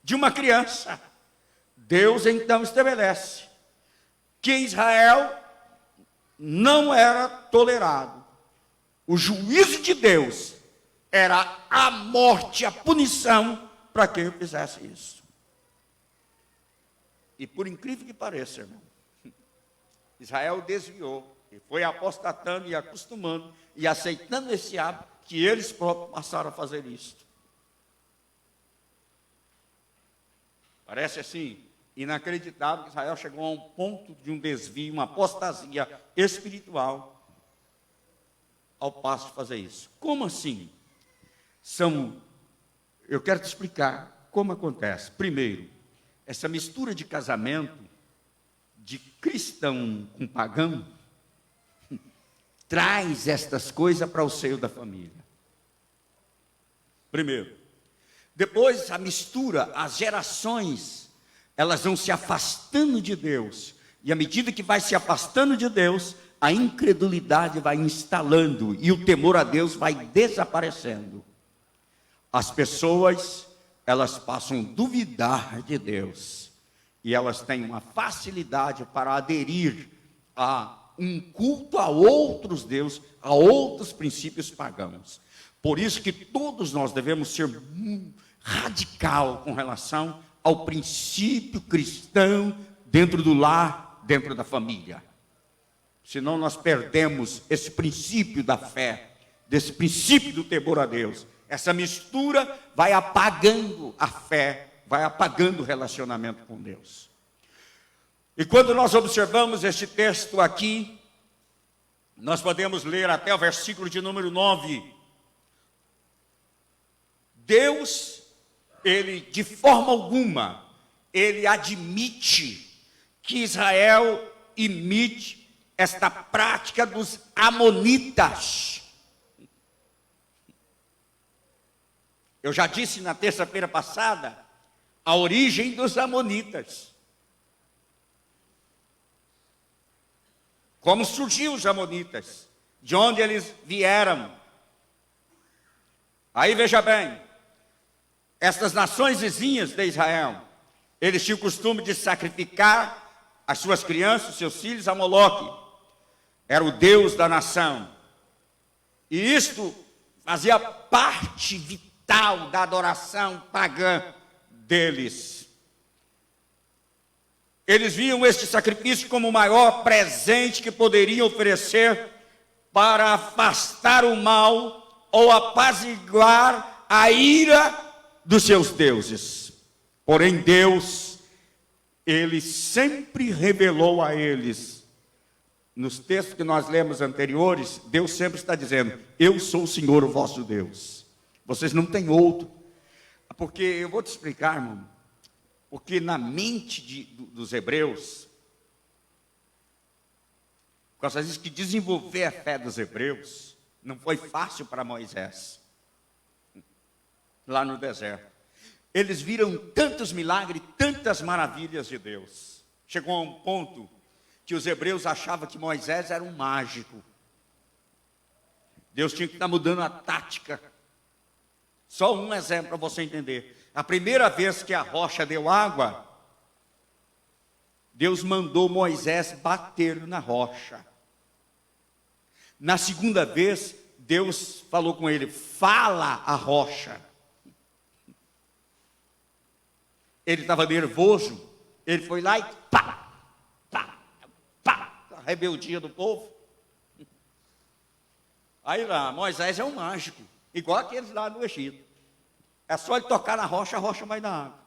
de uma criança, Deus então estabelece que Israel não era tolerado. O juízo de Deus era a morte, a punição para quem fizesse isso. E por incrível que pareça, irmão, Israel desviou e foi apostatando e acostumando e aceitando esse hábito que eles próprios passaram a fazer isso. Parece assim, inacreditável que Israel chegou a um ponto de um desvio, uma apostasia espiritual, ao passo de fazer isso. Como assim? Eu quero te explicar como acontece. Primeiro, essa mistura de casamento de cristão com pagão traz estas coisas para o seio da família. Primeiro. Depois, a mistura, as gerações, elas vão se afastando de Deus. E à medida que vai se afastando de Deus, a incredulidade vai instalando e o temor a Deus vai desaparecendo. As pessoas, elas passam a duvidar de Deus. E elas têm uma facilidade para aderir a um culto a outros deuses, a outros princípios pagãos. Por isso que todos nós devemos ser radical com relação ao princípio cristão dentro do lar, dentro da família. Senão nós perdemos esse princípio da fé, desse princípio do temor a Deus. Essa mistura vai apagando a fé, vai apagando o relacionamento com Deus. E quando nós observamos este texto aqui, nós podemos ler até o versículo de número 9. Deus, ele de forma alguma, ele admite que Israel imite esta prática dos amonitas. Eu já disse na terça-feira passada a origem dos amonitas. Como surgiu os amonitas? De onde eles vieram? Aí veja bem, essas nações vizinhas de Israel, eles tinham o costume de sacrificar as suas crianças, seus filhos a Moloque. Era o deus da nação. E isto fazia parte vital da adoração pagã deles. Eles viam este sacrifício como o maior presente que poderiam oferecer para afastar o mal ou apaziguar a ira dos seus deuses. Porém, Deus, Ele sempre revelou a eles. Nos textos que nós lemos anteriores, Deus sempre está dizendo: eu sou o Senhor, o vosso Deus. Vocês não têm outro. Porque eu vou te explicar, irmão. Porque na mente dos hebreus, por causa disso que desenvolver a fé dos hebreus não foi fácil para Moisés, lá no deserto. Eles viram tantos milagres, tantas maravilhas de Deus. Chegou a um ponto que os hebreus achavam que Moisés era um mágico. Deus tinha que estar mudando a tática. Só um exemplo para você entender. A primeira vez que a rocha deu água, Deus mandou Moisés bater na rocha. Na segunda vez, Deus falou com ele: fala a rocha. Ele estava nervoso, ele foi lá e pá, a rebeldia do povo. Aí lá, Moisés é um mágico, igual aqueles lá no Egito. É só ele tocar na rocha, a rocha vai dar água.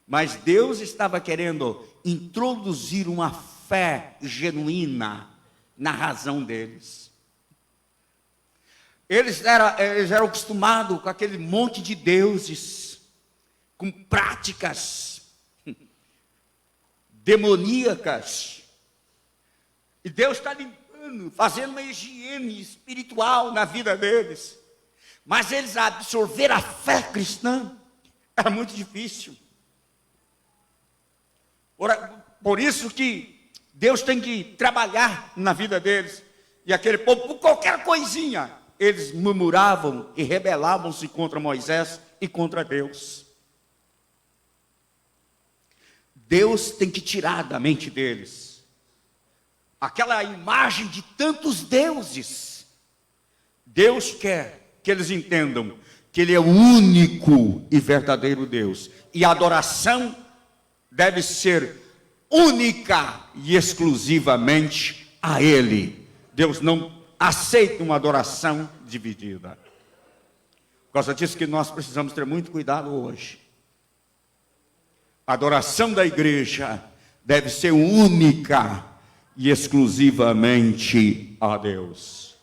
Mas Deus estava querendo introduzir uma fé genuína na razão deles. Eles eram acostumados com aquele monte de deuses, com práticas demoníacas. E Deus está limpando, fazendo uma higiene espiritual na vida deles. Mas eles absorver a fé cristã era muito difícil. Por isso que Deus tem que trabalhar na vida deles. E aquele povo, por qualquer coisinha, eles murmuravam e rebelavam-se contra Moisés e contra Deus. Deus tem que tirar da mente deles aquela imagem de tantos deuses. Deus quer que eles entendam que Ele é o único e verdadeiro Deus. E a adoração deve ser única e exclusivamente a Ele. Deus não aceita uma adoração dividida. Por causa disso que nós precisamos ter muito cuidado hoje. A adoração da igreja deve ser única e exclusivamente a Deus.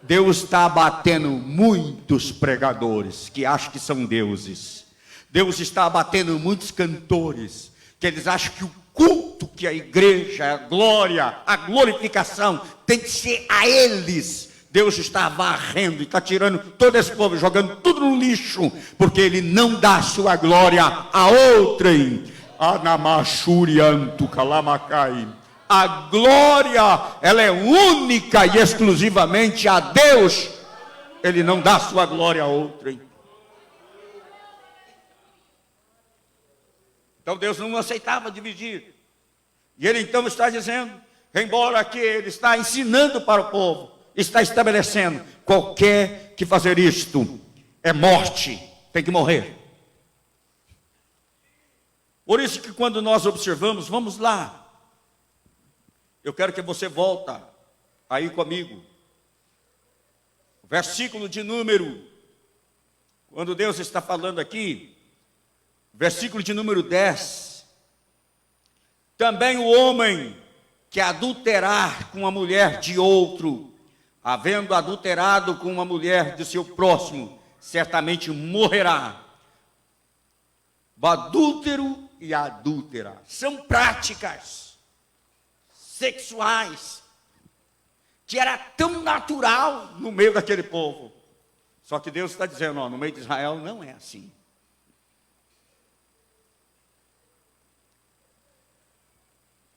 Deus está abatendo muitos pregadores que acham que são deuses. Deus está abatendo muitos cantores que eles acham que o culto que a igreja, a glória, a glorificação tem que ser a eles. Deus está varrendo e está tirando todo esse povo, jogando tudo no lixo, porque Ele não dá a sua glória a outrem. Anamachurianto kalamacai. A glória, ela é única e exclusivamente a Deus. Ele não dá a sua glória a outrem. Então Deus não aceitava dividir. E Ele então está dizendo, embora que Ele está ensinando para o povo, está estabelecendo, qualquer que fazer isto é morte, tem que morrer. Por isso que quando nós observamos, vamos lá, eu quero que você volta aí comigo, versículo de número, quando Deus está falando aqui, versículo de número 10, também o homem que adulterar com a mulher de outro, havendo adulterado com uma mulher de seu próximo, certamente morrerá. O adúltero e a adúltera são práticas sexuais que era tão natural no meio daquele povo. Só que Deus está dizendo, ó, no meio de Israel não é assim.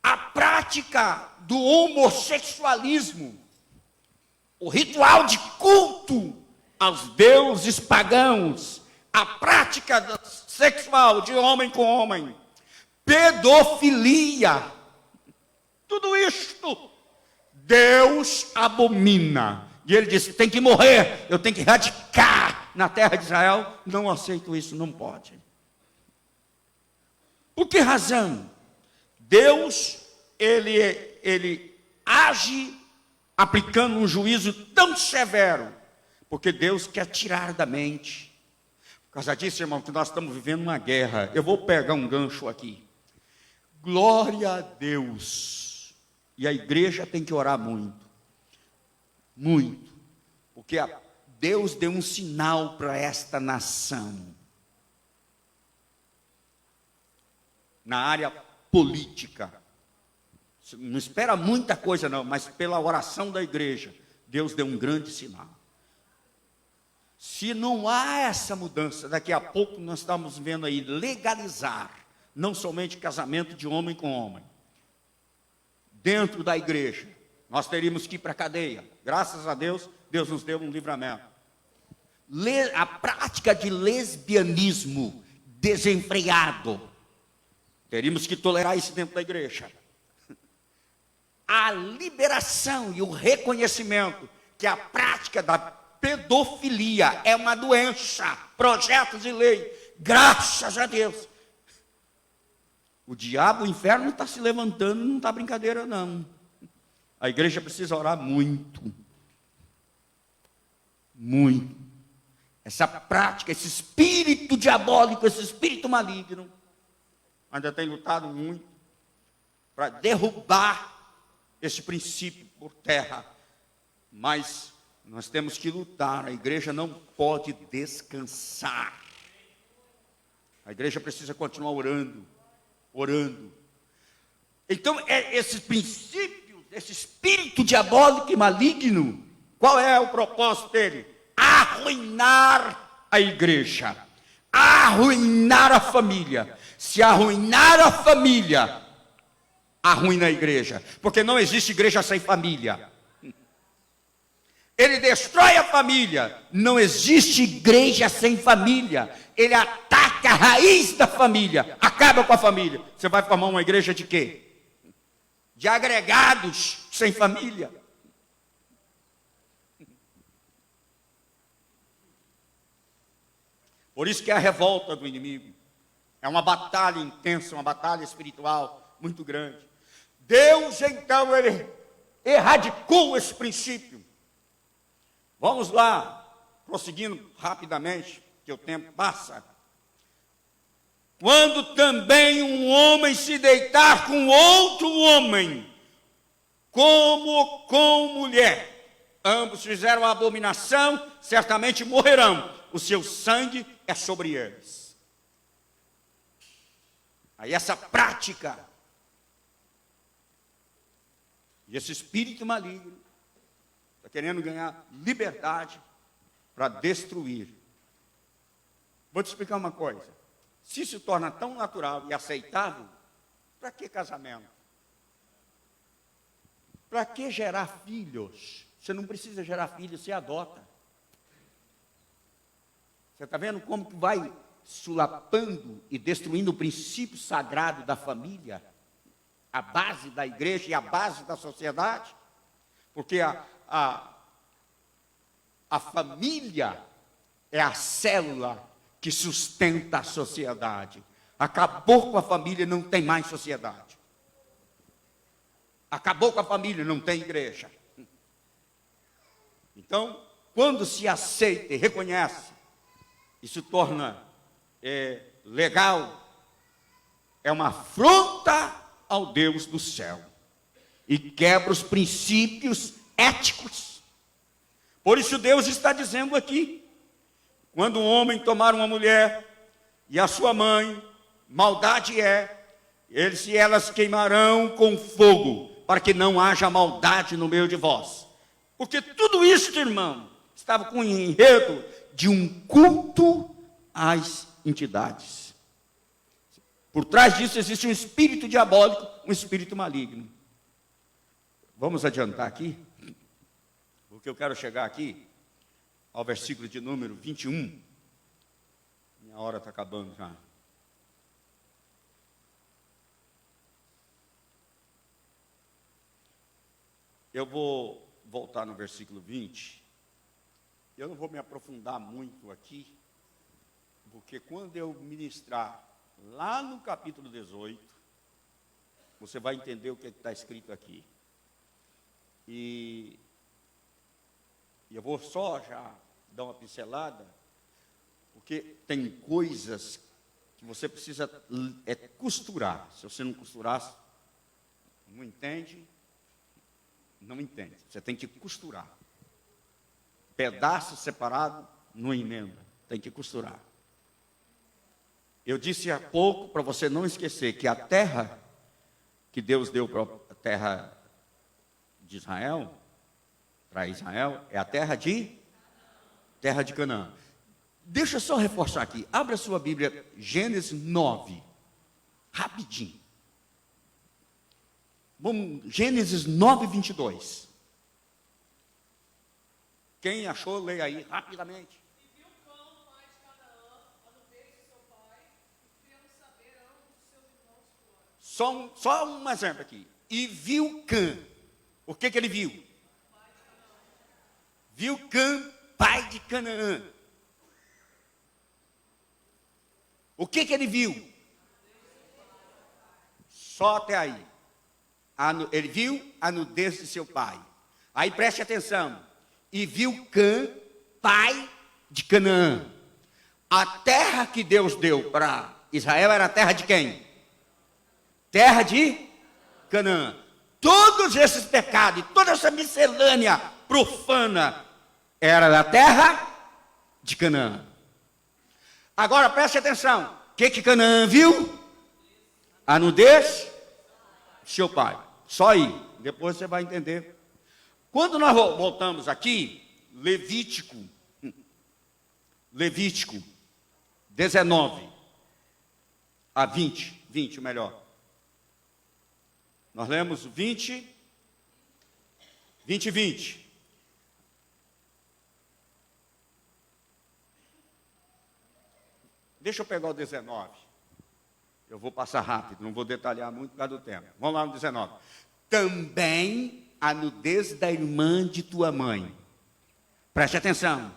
A prática do homossexualismo, o ritual de culto aos deuses pagãos, a prática sexual de homem com homem, pedofilia, tudo isto Deus abomina. E ele disse, tem que morrer, eu tenho que erradicar na terra de Israel. Não aceito isso, não pode. Por que razão? Deus, ele age aplicando um juízo tão severo, porque Deus quer tirar da mente. Por causa disso, irmão, que nós estamos vivendo uma guerra. Eu vou pegar um gancho aqui. Glória a Deus. E a igreja tem que orar muito. Muito. Porque Deus deu um sinal para esta nação. Na área política. Não espera muita coisa não, mas pela oração da igreja, Deus deu um grande sinal. Se não há essa mudança, daqui a pouco nós estamos vendo aí legalizar, não somente casamento de homem com homem, dentro da igreja, nós teríamos que ir para a cadeia. Graças a Deus, Deus nos deu um livramento. A prática de lesbianismo desenfreado, teríamos que tolerar isso dentro da igreja. A liberação e o reconhecimento que a prática da pedofilia é uma doença, projeto de lei, graças a Deus. O diabo, o inferno está se levantando, não está brincadeira não. A igreja precisa orar muito. Muito. Essa prática, esse espírito diabólico, esse espírito maligno, ainda tem lutado muito para derrubar esse princípio por terra. Mas nós temos que lutar, a igreja não pode descansar. A igreja precisa continuar orando. Então, esse princípio, esse espírito diabólico e maligno, qual é o propósito dele? Arruinar a igreja, arruinar a família. Se arruinar a família, arruina a igreja, porque não existe igreja sem família. Ele destrói a família, não existe igreja sem família. Ele ataca a raiz da família, acaba com a família. Você vai formar uma igreja de quê? De agregados sem família. Por isso que é a revolta do inimigo. É uma batalha intensa, uma batalha espiritual muito grande. Deus, então, ele erradicou esse princípio. Vamos lá, prosseguindo rapidamente, que o tempo passa. Quando também um homem se deitar com outro homem, como com mulher, ambos fizeram a abominação, certamente morrerão. O seu sangue é sobre eles. Aí essa prática, e esse espírito maligno, está querendo ganhar liberdade para destruir. Vou te explicar uma coisa. Se se torna tão natural e aceitável, para que casamento? Para que gerar filhos? Você não precisa gerar filhos, você adota. Você está vendo como que vai sulapando e destruindo o princípio sagrado da família? A base da igreja e a base da sociedade? Porque a família é a célula que sustenta a sociedade. Acabou com a família, não tem mais sociedade. Acabou com a família, não tem igreja. Então, quando se aceita e reconhece, e se torna legal, é uma afronta ao Deus do céu. E quebra os princípios éticos. Por isso Deus está dizendo aqui, quando um homem tomar uma mulher e a sua mãe, maldade é, eles e elas queimarão com fogo, para que não haja maldade no meio de vós. Porque tudo isso, irmão, estava com um enredo de um culto às entidades. Por trás disso existe um espírito diabólico, um espírito maligno. Vamos adiantar aqui, porque eu quero chegar aqui ao versículo de número 21. Minha hora está acabando já. Eu vou voltar no versículo 20. Eu não vou me aprofundar muito aqui, porque quando eu ministrar lá no capítulo 18, você vai entender o que está escrito aqui. E eu vou só já dar uma pincelada, porque tem coisas que você precisa costurar. Se você não costurar, não entende, não entende. Você tem que costurar. Pedaço separado, não emenda. Tem que costurar. Eu disse há pouco, para você não esquecer, que a terra que Deus deu para a terra de Israel, para Israel, é a terra de Canaã. Deixa eu só reforçar aqui. Abra sua Bíblia, Gênesis 9. Rapidinho. Vamos, Gênesis 9, 22. Quem achou, leia aí rapidamente. E viu Cã, pai de Canaã, a nudez de seu pai, e querendo saber ambos de seus irmãos fora. Só um exemplo aqui. E viu Cã. O que ele viu? Viu Cã, pai de Canaã. O que ele viu? Só até aí. Ele viu a nudez de seu pai. Aí preste atenção. E viu Cã, pai de Canaã. A terra que Deus deu para Israel era a terra de quem? Terra de Canaã. Todos esses pecados, toda essa miscelânea profana, era da terra de Canaã. Agora preste atenção. O que Canaã viu? A nudez de seu pai. Só aí. Depois você vai entender. Quando nós voltamos aqui, Levítico 19 a 20 melhor. Nós lemos 20 e 20. Deixa eu pegar o 19. Eu vou passar rápido, não vou detalhar muito por causa do tempo. Vamos lá no 19. Também a nudez da irmã de tua mãe. Preste atenção.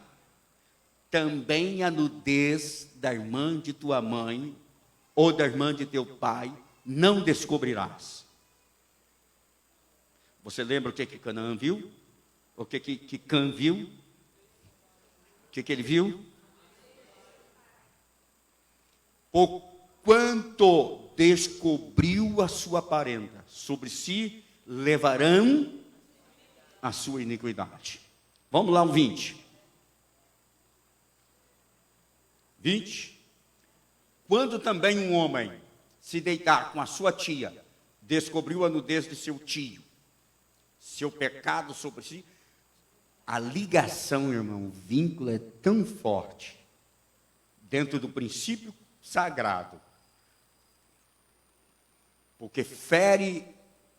Também a nudez da irmã de tua mãe ou da irmã de teu pai não descobrirás. Você lembra o que Canaã viu? O que Cã viu? O que ele viu? Porquanto descobriu a sua parenta, sobre si levarão a sua iniquidade. Vamos lá, o 20. 20. Quando também um homem se deitar com a sua tia, descobriu a nudez de seu tio, seu pecado sobre si, a ligação, irmão, o vínculo é tão forte, dentro do princípio sagrado, porque fere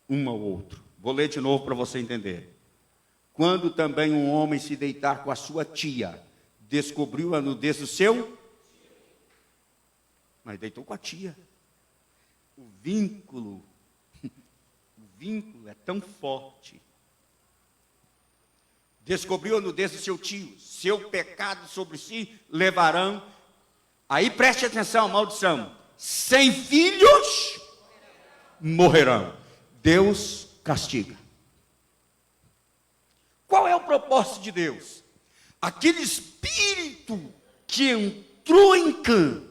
um ao outro. Vou ler de novo para você entender. Quando também um homem se deitar com a sua tia, descobriu a nudez do seu, mas deitou com a tia. O vínculo é tão forte. Descobriu a nudez do seu tio, seu pecado sobre si levarão. Aí preste atenção, maldição. Sem filhos morrerão. Deus castiga. Qual é o propósito de Deus? Aquele espírito que entrou em Cã,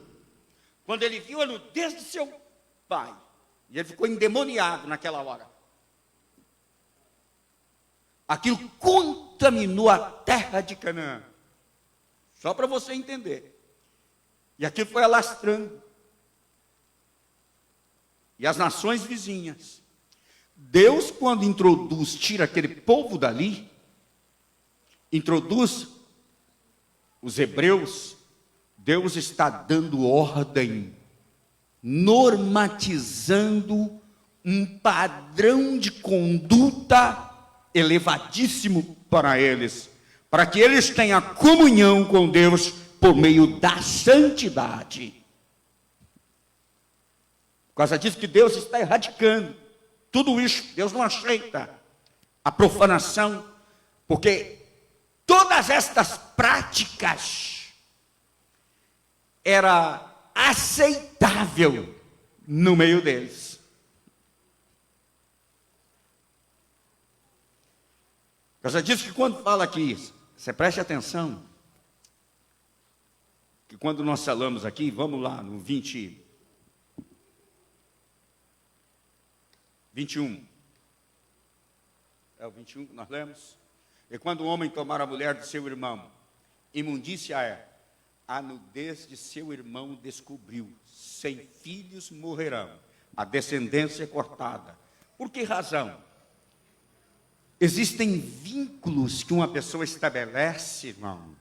quando ele viu a nudez de seu pai, e ele ficou endemoniado naquela hora. Aquilo contaminou a terra de Canaã. Só para você entender. E aquilo foi alastrando. E as nações vizinhas. Deus, quando tira aquele povo dali, introduz os hebreus, Deus está dando ordem, normatizando um padrão de conduta elevadíssimo para eles, para que eles tenham comunhão com Deus por meio da santidade. Por causa disso que Deus está erradicando tudo isso. Deus não aceita a profanação, porque todas estas práticas era aceitável no meio deles. Por causa disso que quando fala aqui, você preste atenção, que quando nós falamos aqui, vamos lá no 21. É o 21 que nós lemos. E quando o homem tomar a mulher de seu irmão, imundícia é, a nudez de seu irmão descobriu, sem filhos morrerão, a descendência é cortada. Por que razão? Existem vínculos que uma pessoa estabelece, irmão.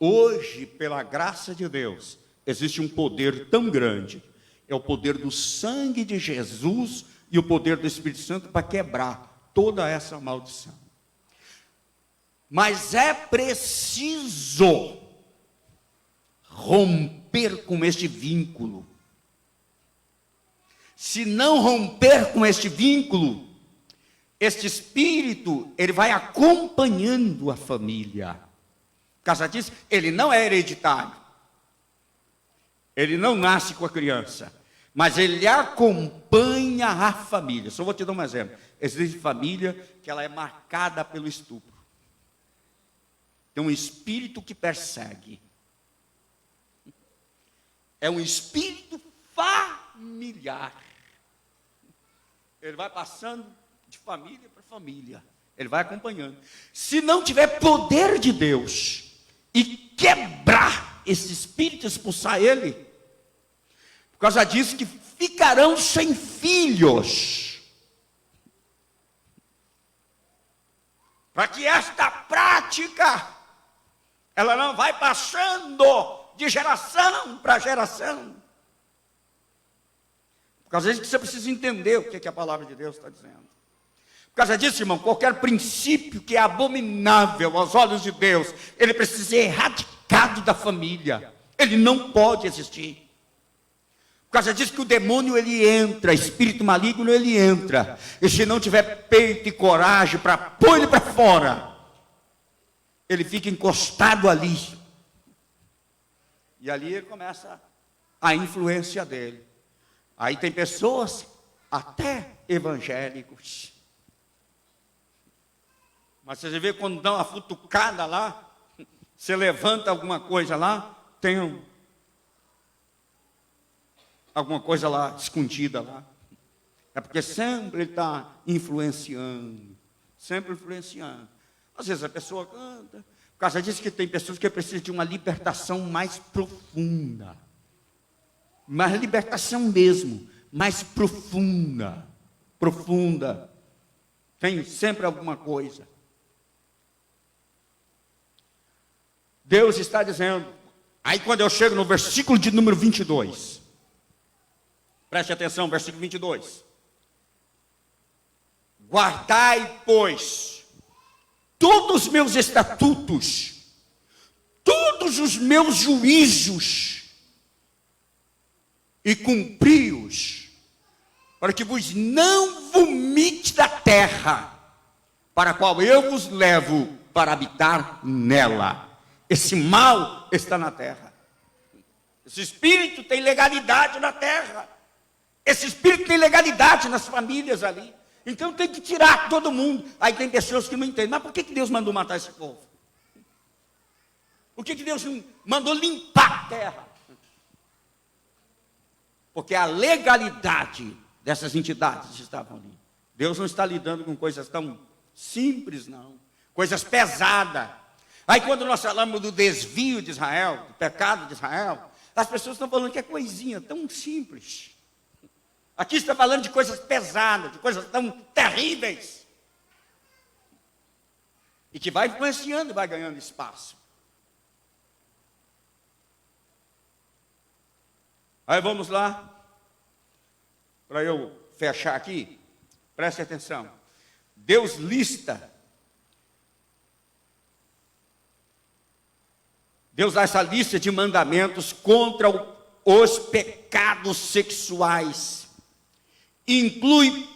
Hoje, pela graça de Deus, existe um poder tão grande, é o poder do sangue de Jesus e o poder do Espírito Santo para quebrar toda essa maldição. Mas é preciso romper com este vínculo. Se não romper com este vínculo, este espírito, ele vai acompanhando a família. Por causa disso, ele não é hereditário. Ele não nasce com a criança, mas ele acompanha a família. Só vou te dar um exemplo. Existe família que ela é marcada pelo estupro. Tem um espírito que persegue. É um espírito familiar. Ele vai passando de família para família. Ele vai acompanhando. Se não tiver poder de Deus e quebrar esse espírito, expulsar ele, por causa disso que ficarão sem filhos. Para que esta prática, ela não vai passando de geração para geração. Por causa disso que você precisa entender o que a palavra de Deus está dizendo. Por causa disso, irmão, qualquer princípio que é abominável aos olhos de Deus, ele precisa ser erradicado da família. Ele não pode existir. Por causa disso que o demônio, ele entra, espírito maligno, ele entra. E se não tiver peito e coragem para pôr ele para fora, ele fica encostado ali. E ali ele começa a influência dele. Aí tem pessoas, até evangélicos. Mas você vê quando dá uma futucada lá, você levanta alguma coisa lá, tem alguma coisa lá, escondida lá. É porque sempre ele está influenciando. Sempre influenciando. Às vezes a pessoa canta. Por causa disso que tem pessoas que precisam de uma libertação mais profunda. Mas libertação mesmo, mais profunda. Profunda. Tem sempre alguma coisa. Deus está dizendo, aí quando eu chego no versículo de número 22, preste atenção, versículo 22. Guardai, pois, todos os meus estatutos, todos os meus juízos, e cumpri-os, para que vos não vomite da terra, para a qual eu vos levo para habitar nela. Esse mal está na terra. Esse espírito tem legalidade na terra. Esse espírito tem legalidade nas famílias ali. Então tem que tirar todo mundo. Aí tem pessoas que não entendem. Mas por que Deus mandou matar esse povo? Por que Deus mandou limpar a terra? Porque a legalidade dessas entidades estavam ali. Deus não está lidando com coisas tão simples, não. Coisas pesadas. Aí quando nós falamos do desvio de Israel, do pecado de Israel, as pessoas estão falando que é coisinha tão simples. Aqui está falando de coisas pesadas, de coisas tão terríveis. e que vai influenciando e vai ganhando espaço. Aí vamos lá, para eu fechar aqui, preste atenção. Deus dá essa lista de mandamentos contra os pecados sexuais. Inclui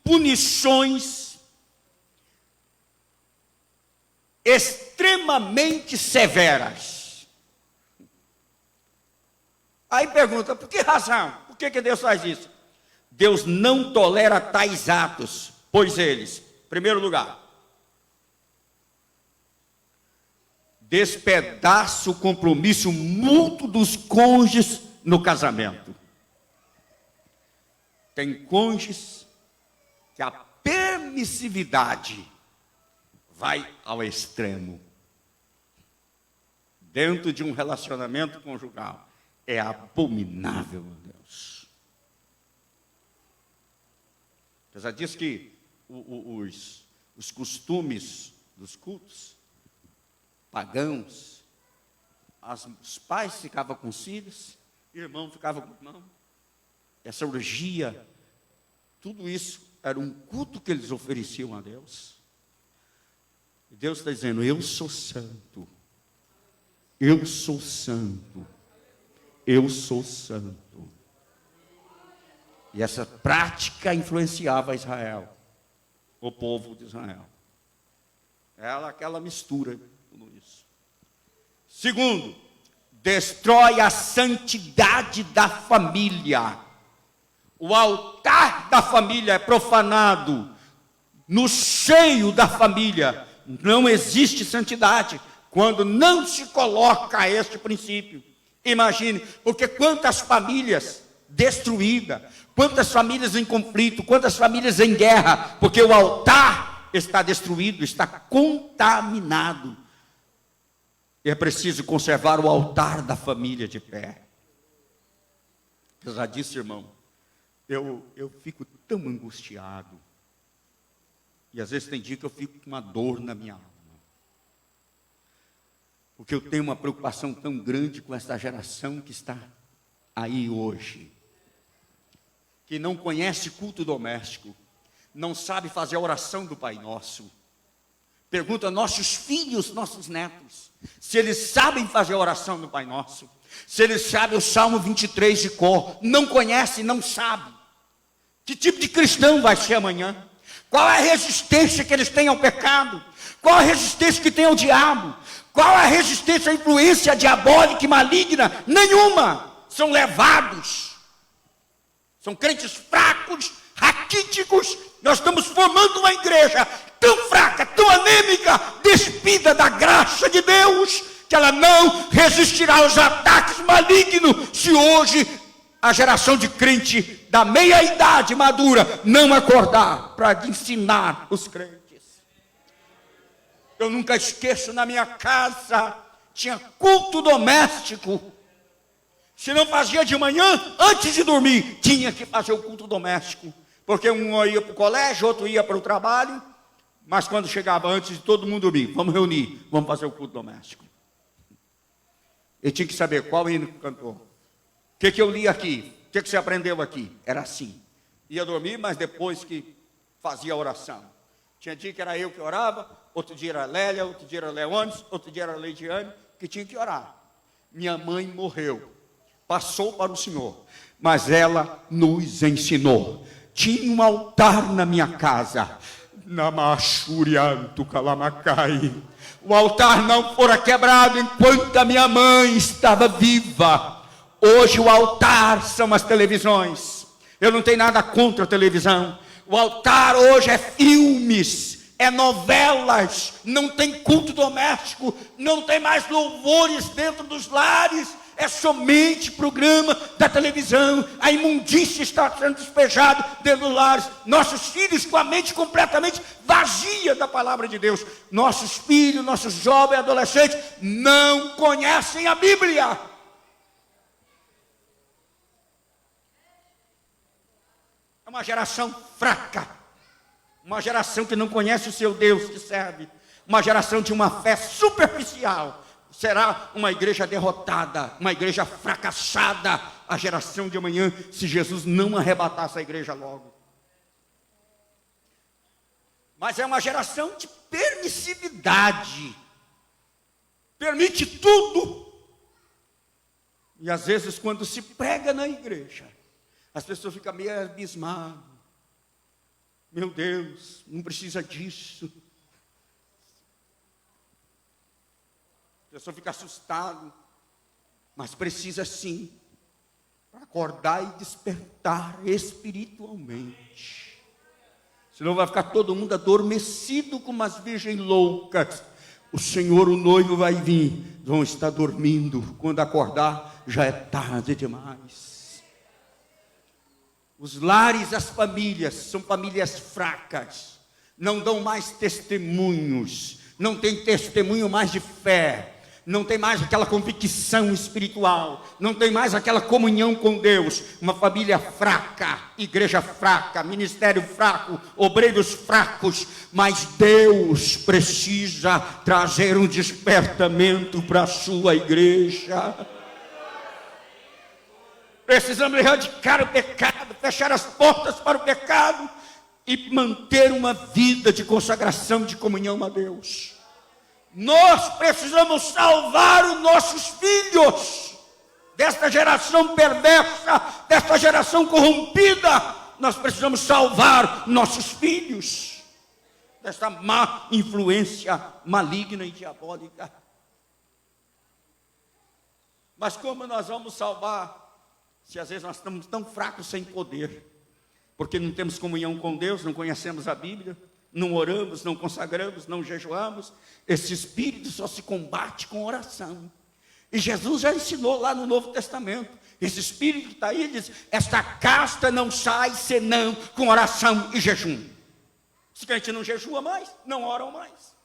punições extremamente severas. Aí pergunta, por que razão? Por que Deus faz isso? Deus não tolera tais atos, pois eles, em primeiro lugar, despedaça o compromisso mútuo dos cônjuges no casamento. Tem cônjuges que a permissividade vai ao extremo. Dentro de um relacionamento conjugal. É abominável, meu Deus. Apesar disso que os costumes dos cultos pagãos, os pais ficavam com os filhos, o irmão ficava com o irmão. Essa orgia, tudo isso era um culto que eles ofereciam a Deus. E Deus está dizendo, eu sou santo. Eu sou santo. Eu sou santo. E essa prática influenciava Israel, o povo de Israel. Aquela mistura, tudo isso. Segundo, destrói a santidade da família. O altar da família é profanado. No seio da família não existe santidade quando não se coloca este princípio. Imagine, porque quantas famílias destruídas, quantas famílias em conflito, quantas famílias em guerra, porque o altar está destruído, está contaminado. E é preciso conservar o altar da família de pé. Apesar disso, irmão, eu fico tão angustiado. E às vezes tem dia que eu fico com uma dor na minha alma. Porque eu tenho uma preocupação tão grande com essa geração que está aí hoje. Que não conhece culto doméstico. Não sabe fazer a oração do Pai Nosso. Pergunta a nossos filhos, nossos netos, se eles sabem fazer a oração do Pai Nosso. Se eles sabem o Salmo 23 de cor. Não conhece, não sabe. Que tipo de cristão vai ser amanhã? Qual é a resistência que eles têm ao pecado? Qual a resistência que tem ao diabo? Qual a resistência à influência diabólica e maligna? Nenhuma. São levados. São crentes fracos, raquíticos. Nós estamos formando uma igreja tão fraca, tão anêmica, despida da graça de Deus, que ela não resistirá aos ataques malignos, se hoje a geração de crente da meia-idade madura não acordar para ensinar os crentes. Eu nunca esqueço, na minha casa tinha culto doméstico. Se não fazia de manhã, antes de dormir, tinha que fazer o culto doméstico. Porque um ia para o colégio, outro ia para o trabalho. Mas quando chegava antes de todo mundo dormir, vamos reunir, vamos fazer o culto doméstico. Eu tinha que saber qual hino que cantou. O que eu li aqui? O que você aprendeu aqui? Era assim. Ia dormir, mas depois que fazia a oração. Tinha dia que era eu que orava, outro dia era Lélia, outro dia era Leônidas, outro dia era Leidiane, que tinha que orar. Minha mãe morreu, passou para o Senhor, mas ela nos ensinou. Tinha um altar na minha casa, Namachurianto Calamacai. O altar não fora quebrado enquanto a minha mãe estava viva. Hoje o altar são as televisões. Eu não tenho nada contra a televisão. O altar hoje é filmes, é novelas, não tem culto doméstico, não tem mais louvores dentro dos lares, é somente programa da televisão. A imundícia está sendo despejada dentro dos lares. Nossos filhos com a mente completamente vazia da palavra de Deus. Nossos filhos, nossos jovens e adolescentes não conhecem a Bíblia. É uma geração fraca, uma geração que não conhece o seu Deus que serve, uma geração de uma fé superficial, será uma igreja derrotada, uma igreja fracassada, a geração de amanhã, se Jesus não arrebatar essa igreja logo. Mas é uma geração de permissividade, permite tudo. E às vezes quando se prega na igreja, as pessoas ficam meio abismadas. Meu Deus, não precisa disso. A pessoa fica assustada, mas precisa sim, para acordar e despertar espiritualmente. Senão vai ficar todo mundo adormecido como umas virgens loucas. O Senhor, o noivo, vai vir, vão estar dormindo. Quando acordar, já é tarde demais. Os lares, as famílias, são famílias fracas. Não dão mais testemunhos. Não tem testemunho mais de fé. Não tem mais aquela convicção espiritual, não tem mais aquela comunhão com Deus. Uma família fraca, igreja fraca, ministério fraco, obreiros fracos. Mas Deus precisa trazer um despertamento para a sua igreja. Precisamos erradicar o pecado, fechar as portas para o pecado e manter uma vida de consagração, de comunhão a Deus. Nós precisamos salvar os nossos filhos desta geração perversa, desta geração corrompida. Nós precisamos salvar nossos filhos desta má influência maligna e diabólica. Mas como nós vamos salvar se às vezes nós estamos tão fracos sem poder? Porque não temos comunhão com Deus, não conhecemos a Bíblia, não oramos, não consagramos, não jejuamos. Esse espírito só se combate com oração. E Jesus já ensinou lá no Novo Testamento. Esse espírito que está aí diz: esta casta não sai senão com oração e jejum. Os crentes não jejua mais, não oram mais.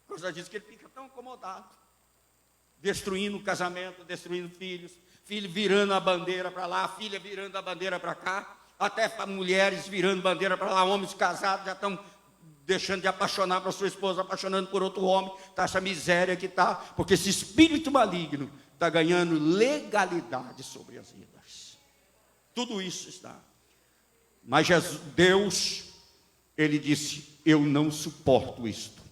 Por causa disso que ele fica tão acomodado, destruindo o casamento, destruindo filhos, filho virando a bandeira para lá, filha virando a bandeira para cá. Até mulheres virando bandeira para lá, homens casados já estão deixando de apaixonar para sua esposa, apaixonando por outro homem. Está essa miséria que está, porque esse espírito maligno está ganhando legalidade sobre as vidas. Tudo isso está. Mas Jesus, Deus, Ele disse: eu não suporto isto.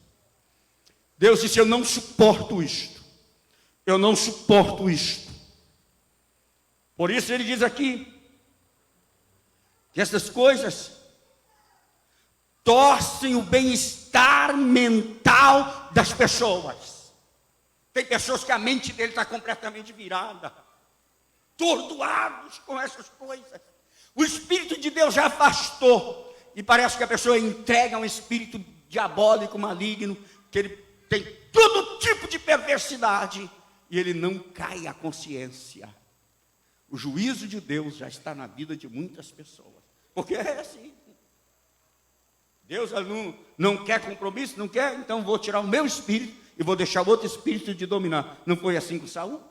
Deus disse: eu não suporto isto. Eu não suporto isto. Por isso Ele diz aqui, que essas coisas torcem o bem-estar mental das pessoas. Tem pessoas que a mente dele está completamente virada, tordoados com essas coisas. O Espírito de Deus já afastou, e parece que a pessoa entrega a um espírito diabólico, maligno, que ele tem todo tipo de perversidade, e ele não cai à consciência. O juízo de Deus já está na vida de muitas pessoas. Porque é assim. Deus não quer compromisso, não quer, então vou tirar o meu espírito e vou deixar o outro espírito de dominar. Não foi assim com Saul?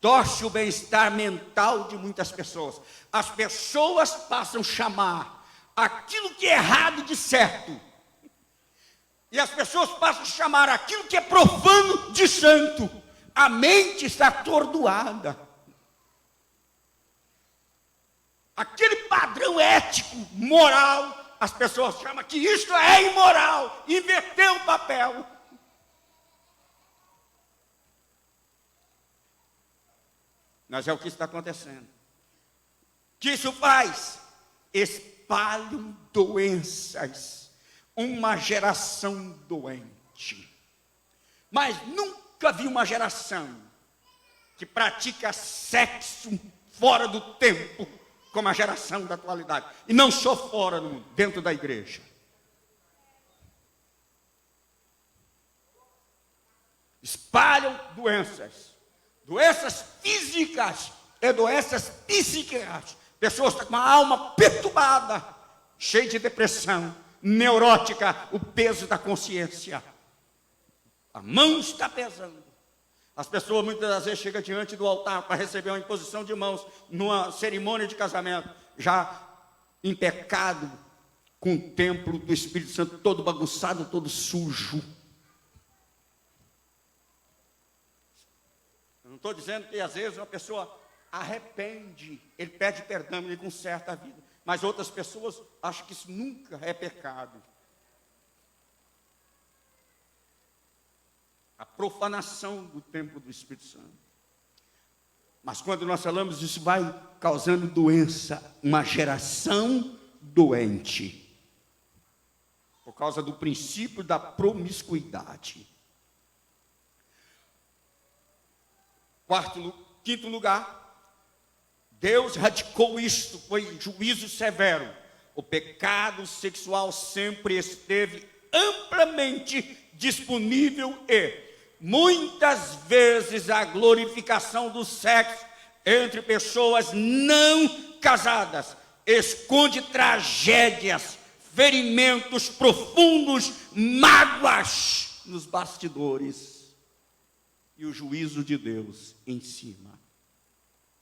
Torce o bem-estar mental de muitas pessoas. As pessoas passam a chamar aquilo que é errado de certo. E as pessoas passam a chamar aquilo que é profano de santo. A mente está atordoada. Aquele padrão ético, moral, as pessoas chamam que isto é imoral. Inverteu o papel. Mas é o que está acontecendo. O que isso faz? Espalham doenças. Uma geração doente. Mas nunca vi uma geração que pratica sexo fora do tempo como a geração da atualidade. E não só fora do mundo, dentro da igreja. Espalham doenças. Doenças físicas e doenças psíquicas. Pessoas com a alma perturbada, cheia de depressão, neurótica, o peso da consciência. A mão está pesando. As pessoas muitas das vezes chegam diante do altar para receber uma imposição de mãos numa cerimônia de casamento. Já em pecado, com o templo do Espírito Santo todo bagunçado, todo sujo. Eu não estou dizendo que às vezes uma pessoa arrepende, ele pede perdão, ele conserta a vida. Mas outras pessoas acham que isso nunca é pecado. A profanação do templo do Espírito Santo. Mas quando nós falamos, isso vai causando doença, uma geração doente. Por causa do princípio da promiscuidade. Quinto lugar, Deus radicou isto, foi juízo severo. O pecado sexual sempre esteve amplamente disponível e, muitas vezes, a glorificação do sexo entre pessoas não casadas esconde tragédias, ferimentos profundos, mágoas nos bastidores e o juízo de Deus em cima.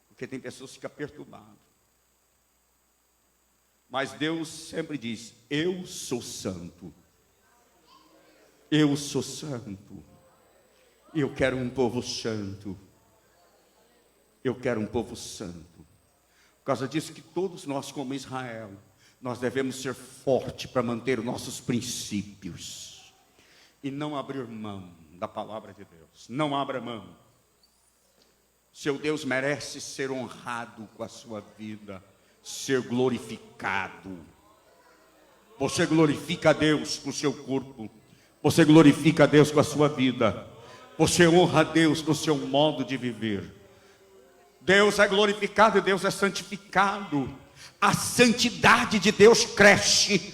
Porque tem pessoas que ficam perturbadas. Mas Deus sempre diz: eu sou santo. Eu sou santo. Eu quero um povo santo. Eu quero um povo santo. Por causa disso que todos nós, como Israel, nós devemos ser fortes para manter os nossos princípios. E não abrir mão da palavra de Deus. Não abra mão. Seu Deus merece ser honrado com a sua vida, ser glorificado. Você glorifica a Deus com o seu corpo, você glorifica a Deus com a sua vida, você honra a Deus com o seu modo de viver. Deus é glorificado e Deus é santificado. A santidade de Deus cresce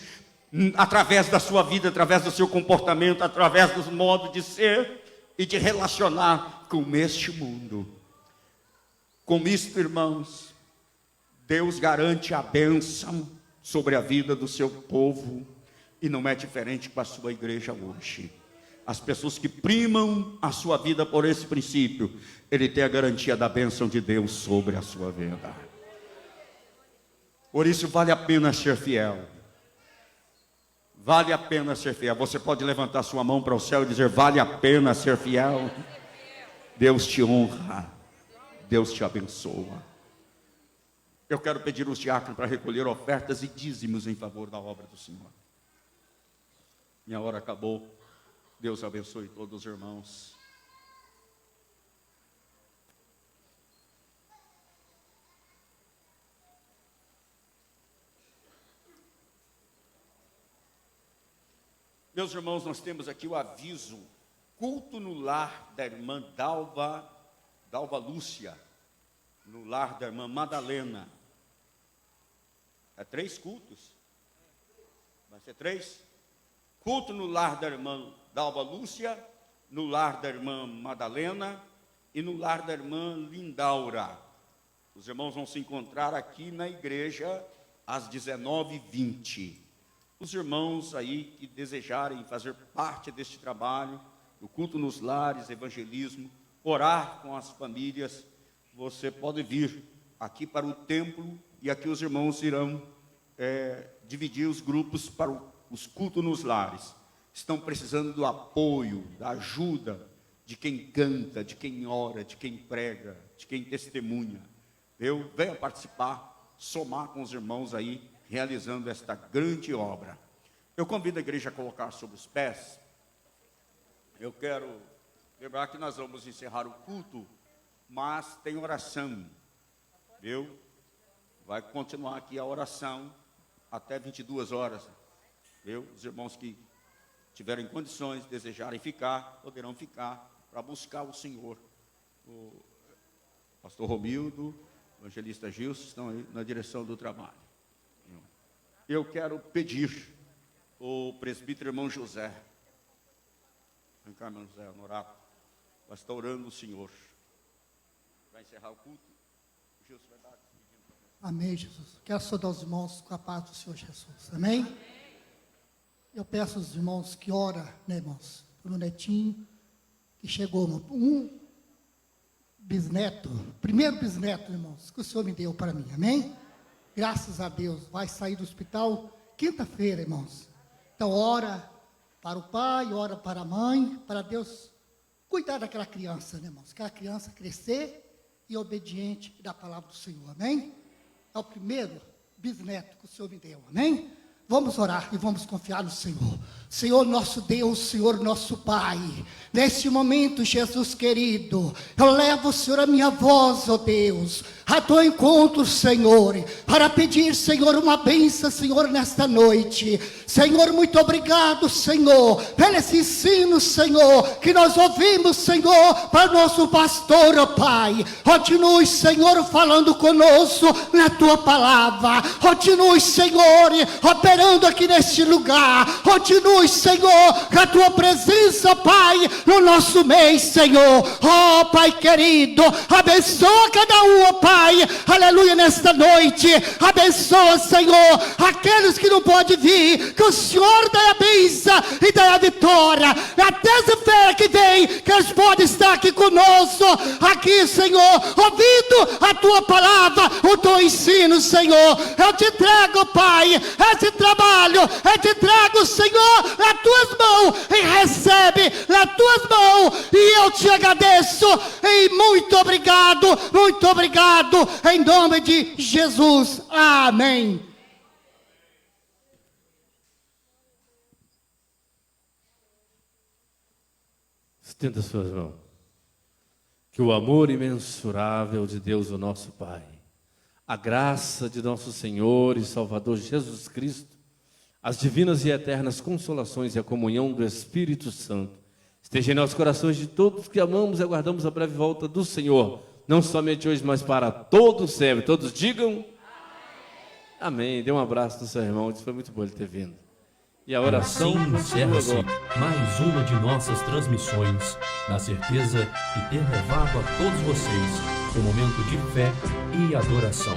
através da sua vida, através do seu comportamento, através dos modos de ser e de relacionar com este mundo. Com isto, irmãos, Deus garante a bênção sobre a vida do seu povo e não é diferente com a sua igreja hoje. As pessoas que primam a sua vida por esse princípio, ele tem a garantia da bênção de Deus sobre a sua vida. Por isso vale a pena ser fiel. Vale a pena ser fiel. Você pode levantar sua mão para o céu e dizer: vale a pena ser fiel. Deus te honra. Deus te abençoa. Eu quero pedir os diáconos para recolher ofertas e dízimos em favor da obra do Senhor. Minha hora acabou. Deus abençoe todos os irmãos. Meus irmãos, nós temos aqui o aviso: culto no lar da irmã Dalva Lúcia, no lar da irmã Madalena. É 3 cultos? Vai ser 3? Culto no lar da irmã Dalva Lúcia, no lar da irmã Madalena e no lar da irmã Lindaura. Os irmãos vão se encontrar aqui na igreja às 19h20. Os irmãos aí que desejarem fazer parte deste trabalho, do culto nos lares, evangelismo, orar com as famílias, você pode vir aqui para o templo e aqui os irmãos irão dividir os grupos para os cultos nos lares. Estão precisando do apoio, da ajuda de quem canta, de quem ora, de quem prega, de quem testemunha. Venha participar, somar com os irmãos aí, realizando esta grande obra. Eu convido a igreja a colocar sobre os pés. Eu quero lembrar que nós vamos encerrar o culto, mas tem oração, viu? Vai continuar aqui a oração até 22 horas, viu? Os irmãos que tiverem condições, desejarem ficar, poderão ficar para buscar o Senhor. O pastor Romildo, o evangelista Gilson estão aí na direção do trabalho. Eu quero pedir o presbítero irmão José. Vem cá, irmão José Honorato. Vai estar orando o Senhor. Vai encerrar o culto. O Gilson vai dar. Amém, Jesus. Quero saudar os irmãos com a paz do Senhor Jesus. Amém? Amém. Eu peço aos irmãos que orem, né, irmãos? Para o netinho que chegou, um bisneto, primeiro bisneto, irmãos, que o Senhor me deu para mim. Amém? graças a Deus, vai sair do hospital quinta-feira, irmãos. Então, ora para o pai, ora para a mãe, para Deus cuidar daquela criança, né, irmãos? Aquela criança crescer e obediente da palavra do Senhor, amém? É o primeiro bisneto que o Senhor me deu, amém? Vamos orar e vamos confiar no Senhor. Senhor nosso Deus, Senhor nosso Pai, neste momento, Jesus querido, eu levo, Senhor, a minha voz, ó Deus, a teu encontro, Senhor, para pedir, Senhor, uma bênção, Senhor, nesta noite. Senhor, muito obrigado, Senhor, pelo esse ensino, Senhor, que nós ouvimos, Senhor, para o nosso pastor, ó Pai. Continue, Senhor, falando conosco na tua palavra. Continue, Senhor, operando aqui neste lugar. Continue, Senhor, com a tua presença, Pai, no nosso meio, Senhor. Ó Pai querido, abençoa cada um, ó Pai, aleluia, nesta noite. Abençoa, Senhor, aqueles que não podem vir, que o Senhor dê a bênção e dê a vitória. Na terça-feira que vem, que eles podem estar aqui conosco, aqui, Senhor, ouvindo a tua palavra, o teu ensino, Senhor. Eu te entrego, Pai, esse trabalho, eu te entrego, Senhor, nas tuas mãos, e recebe nas tuas mãos, e eu te agradeço, e muito obrigado, em nome de Jesus, amém. Estenda suas mãos. Que o amor imensurável de Deus, o nosso Pai, a graça de nosso Senhor e Salvador Jesus Cristo, as divinas e eternas consolações e a comunhão do Espírito Santo esteja em nossos corações de todos que amamos e aguardamos a breve volta do Senhor, não somente hoje, mas para todos sempre. Todos digam amém. Dê um abraço no seu irmão, isso foi muito bom ele ter vindo. E a oração assim encerra-se mais uma de nossas transmissões, na certeza de ter levado a todos vocês um momento de fé e adoração.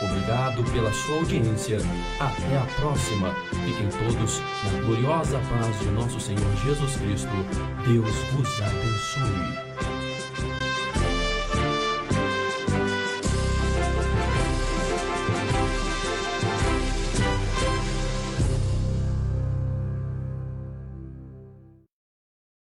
Obrigado pela sua audiência. Até a próxima. Fiquem todos na gloriosa paz de nosso Senhor Jesus Cristo. Deus vos abençoe.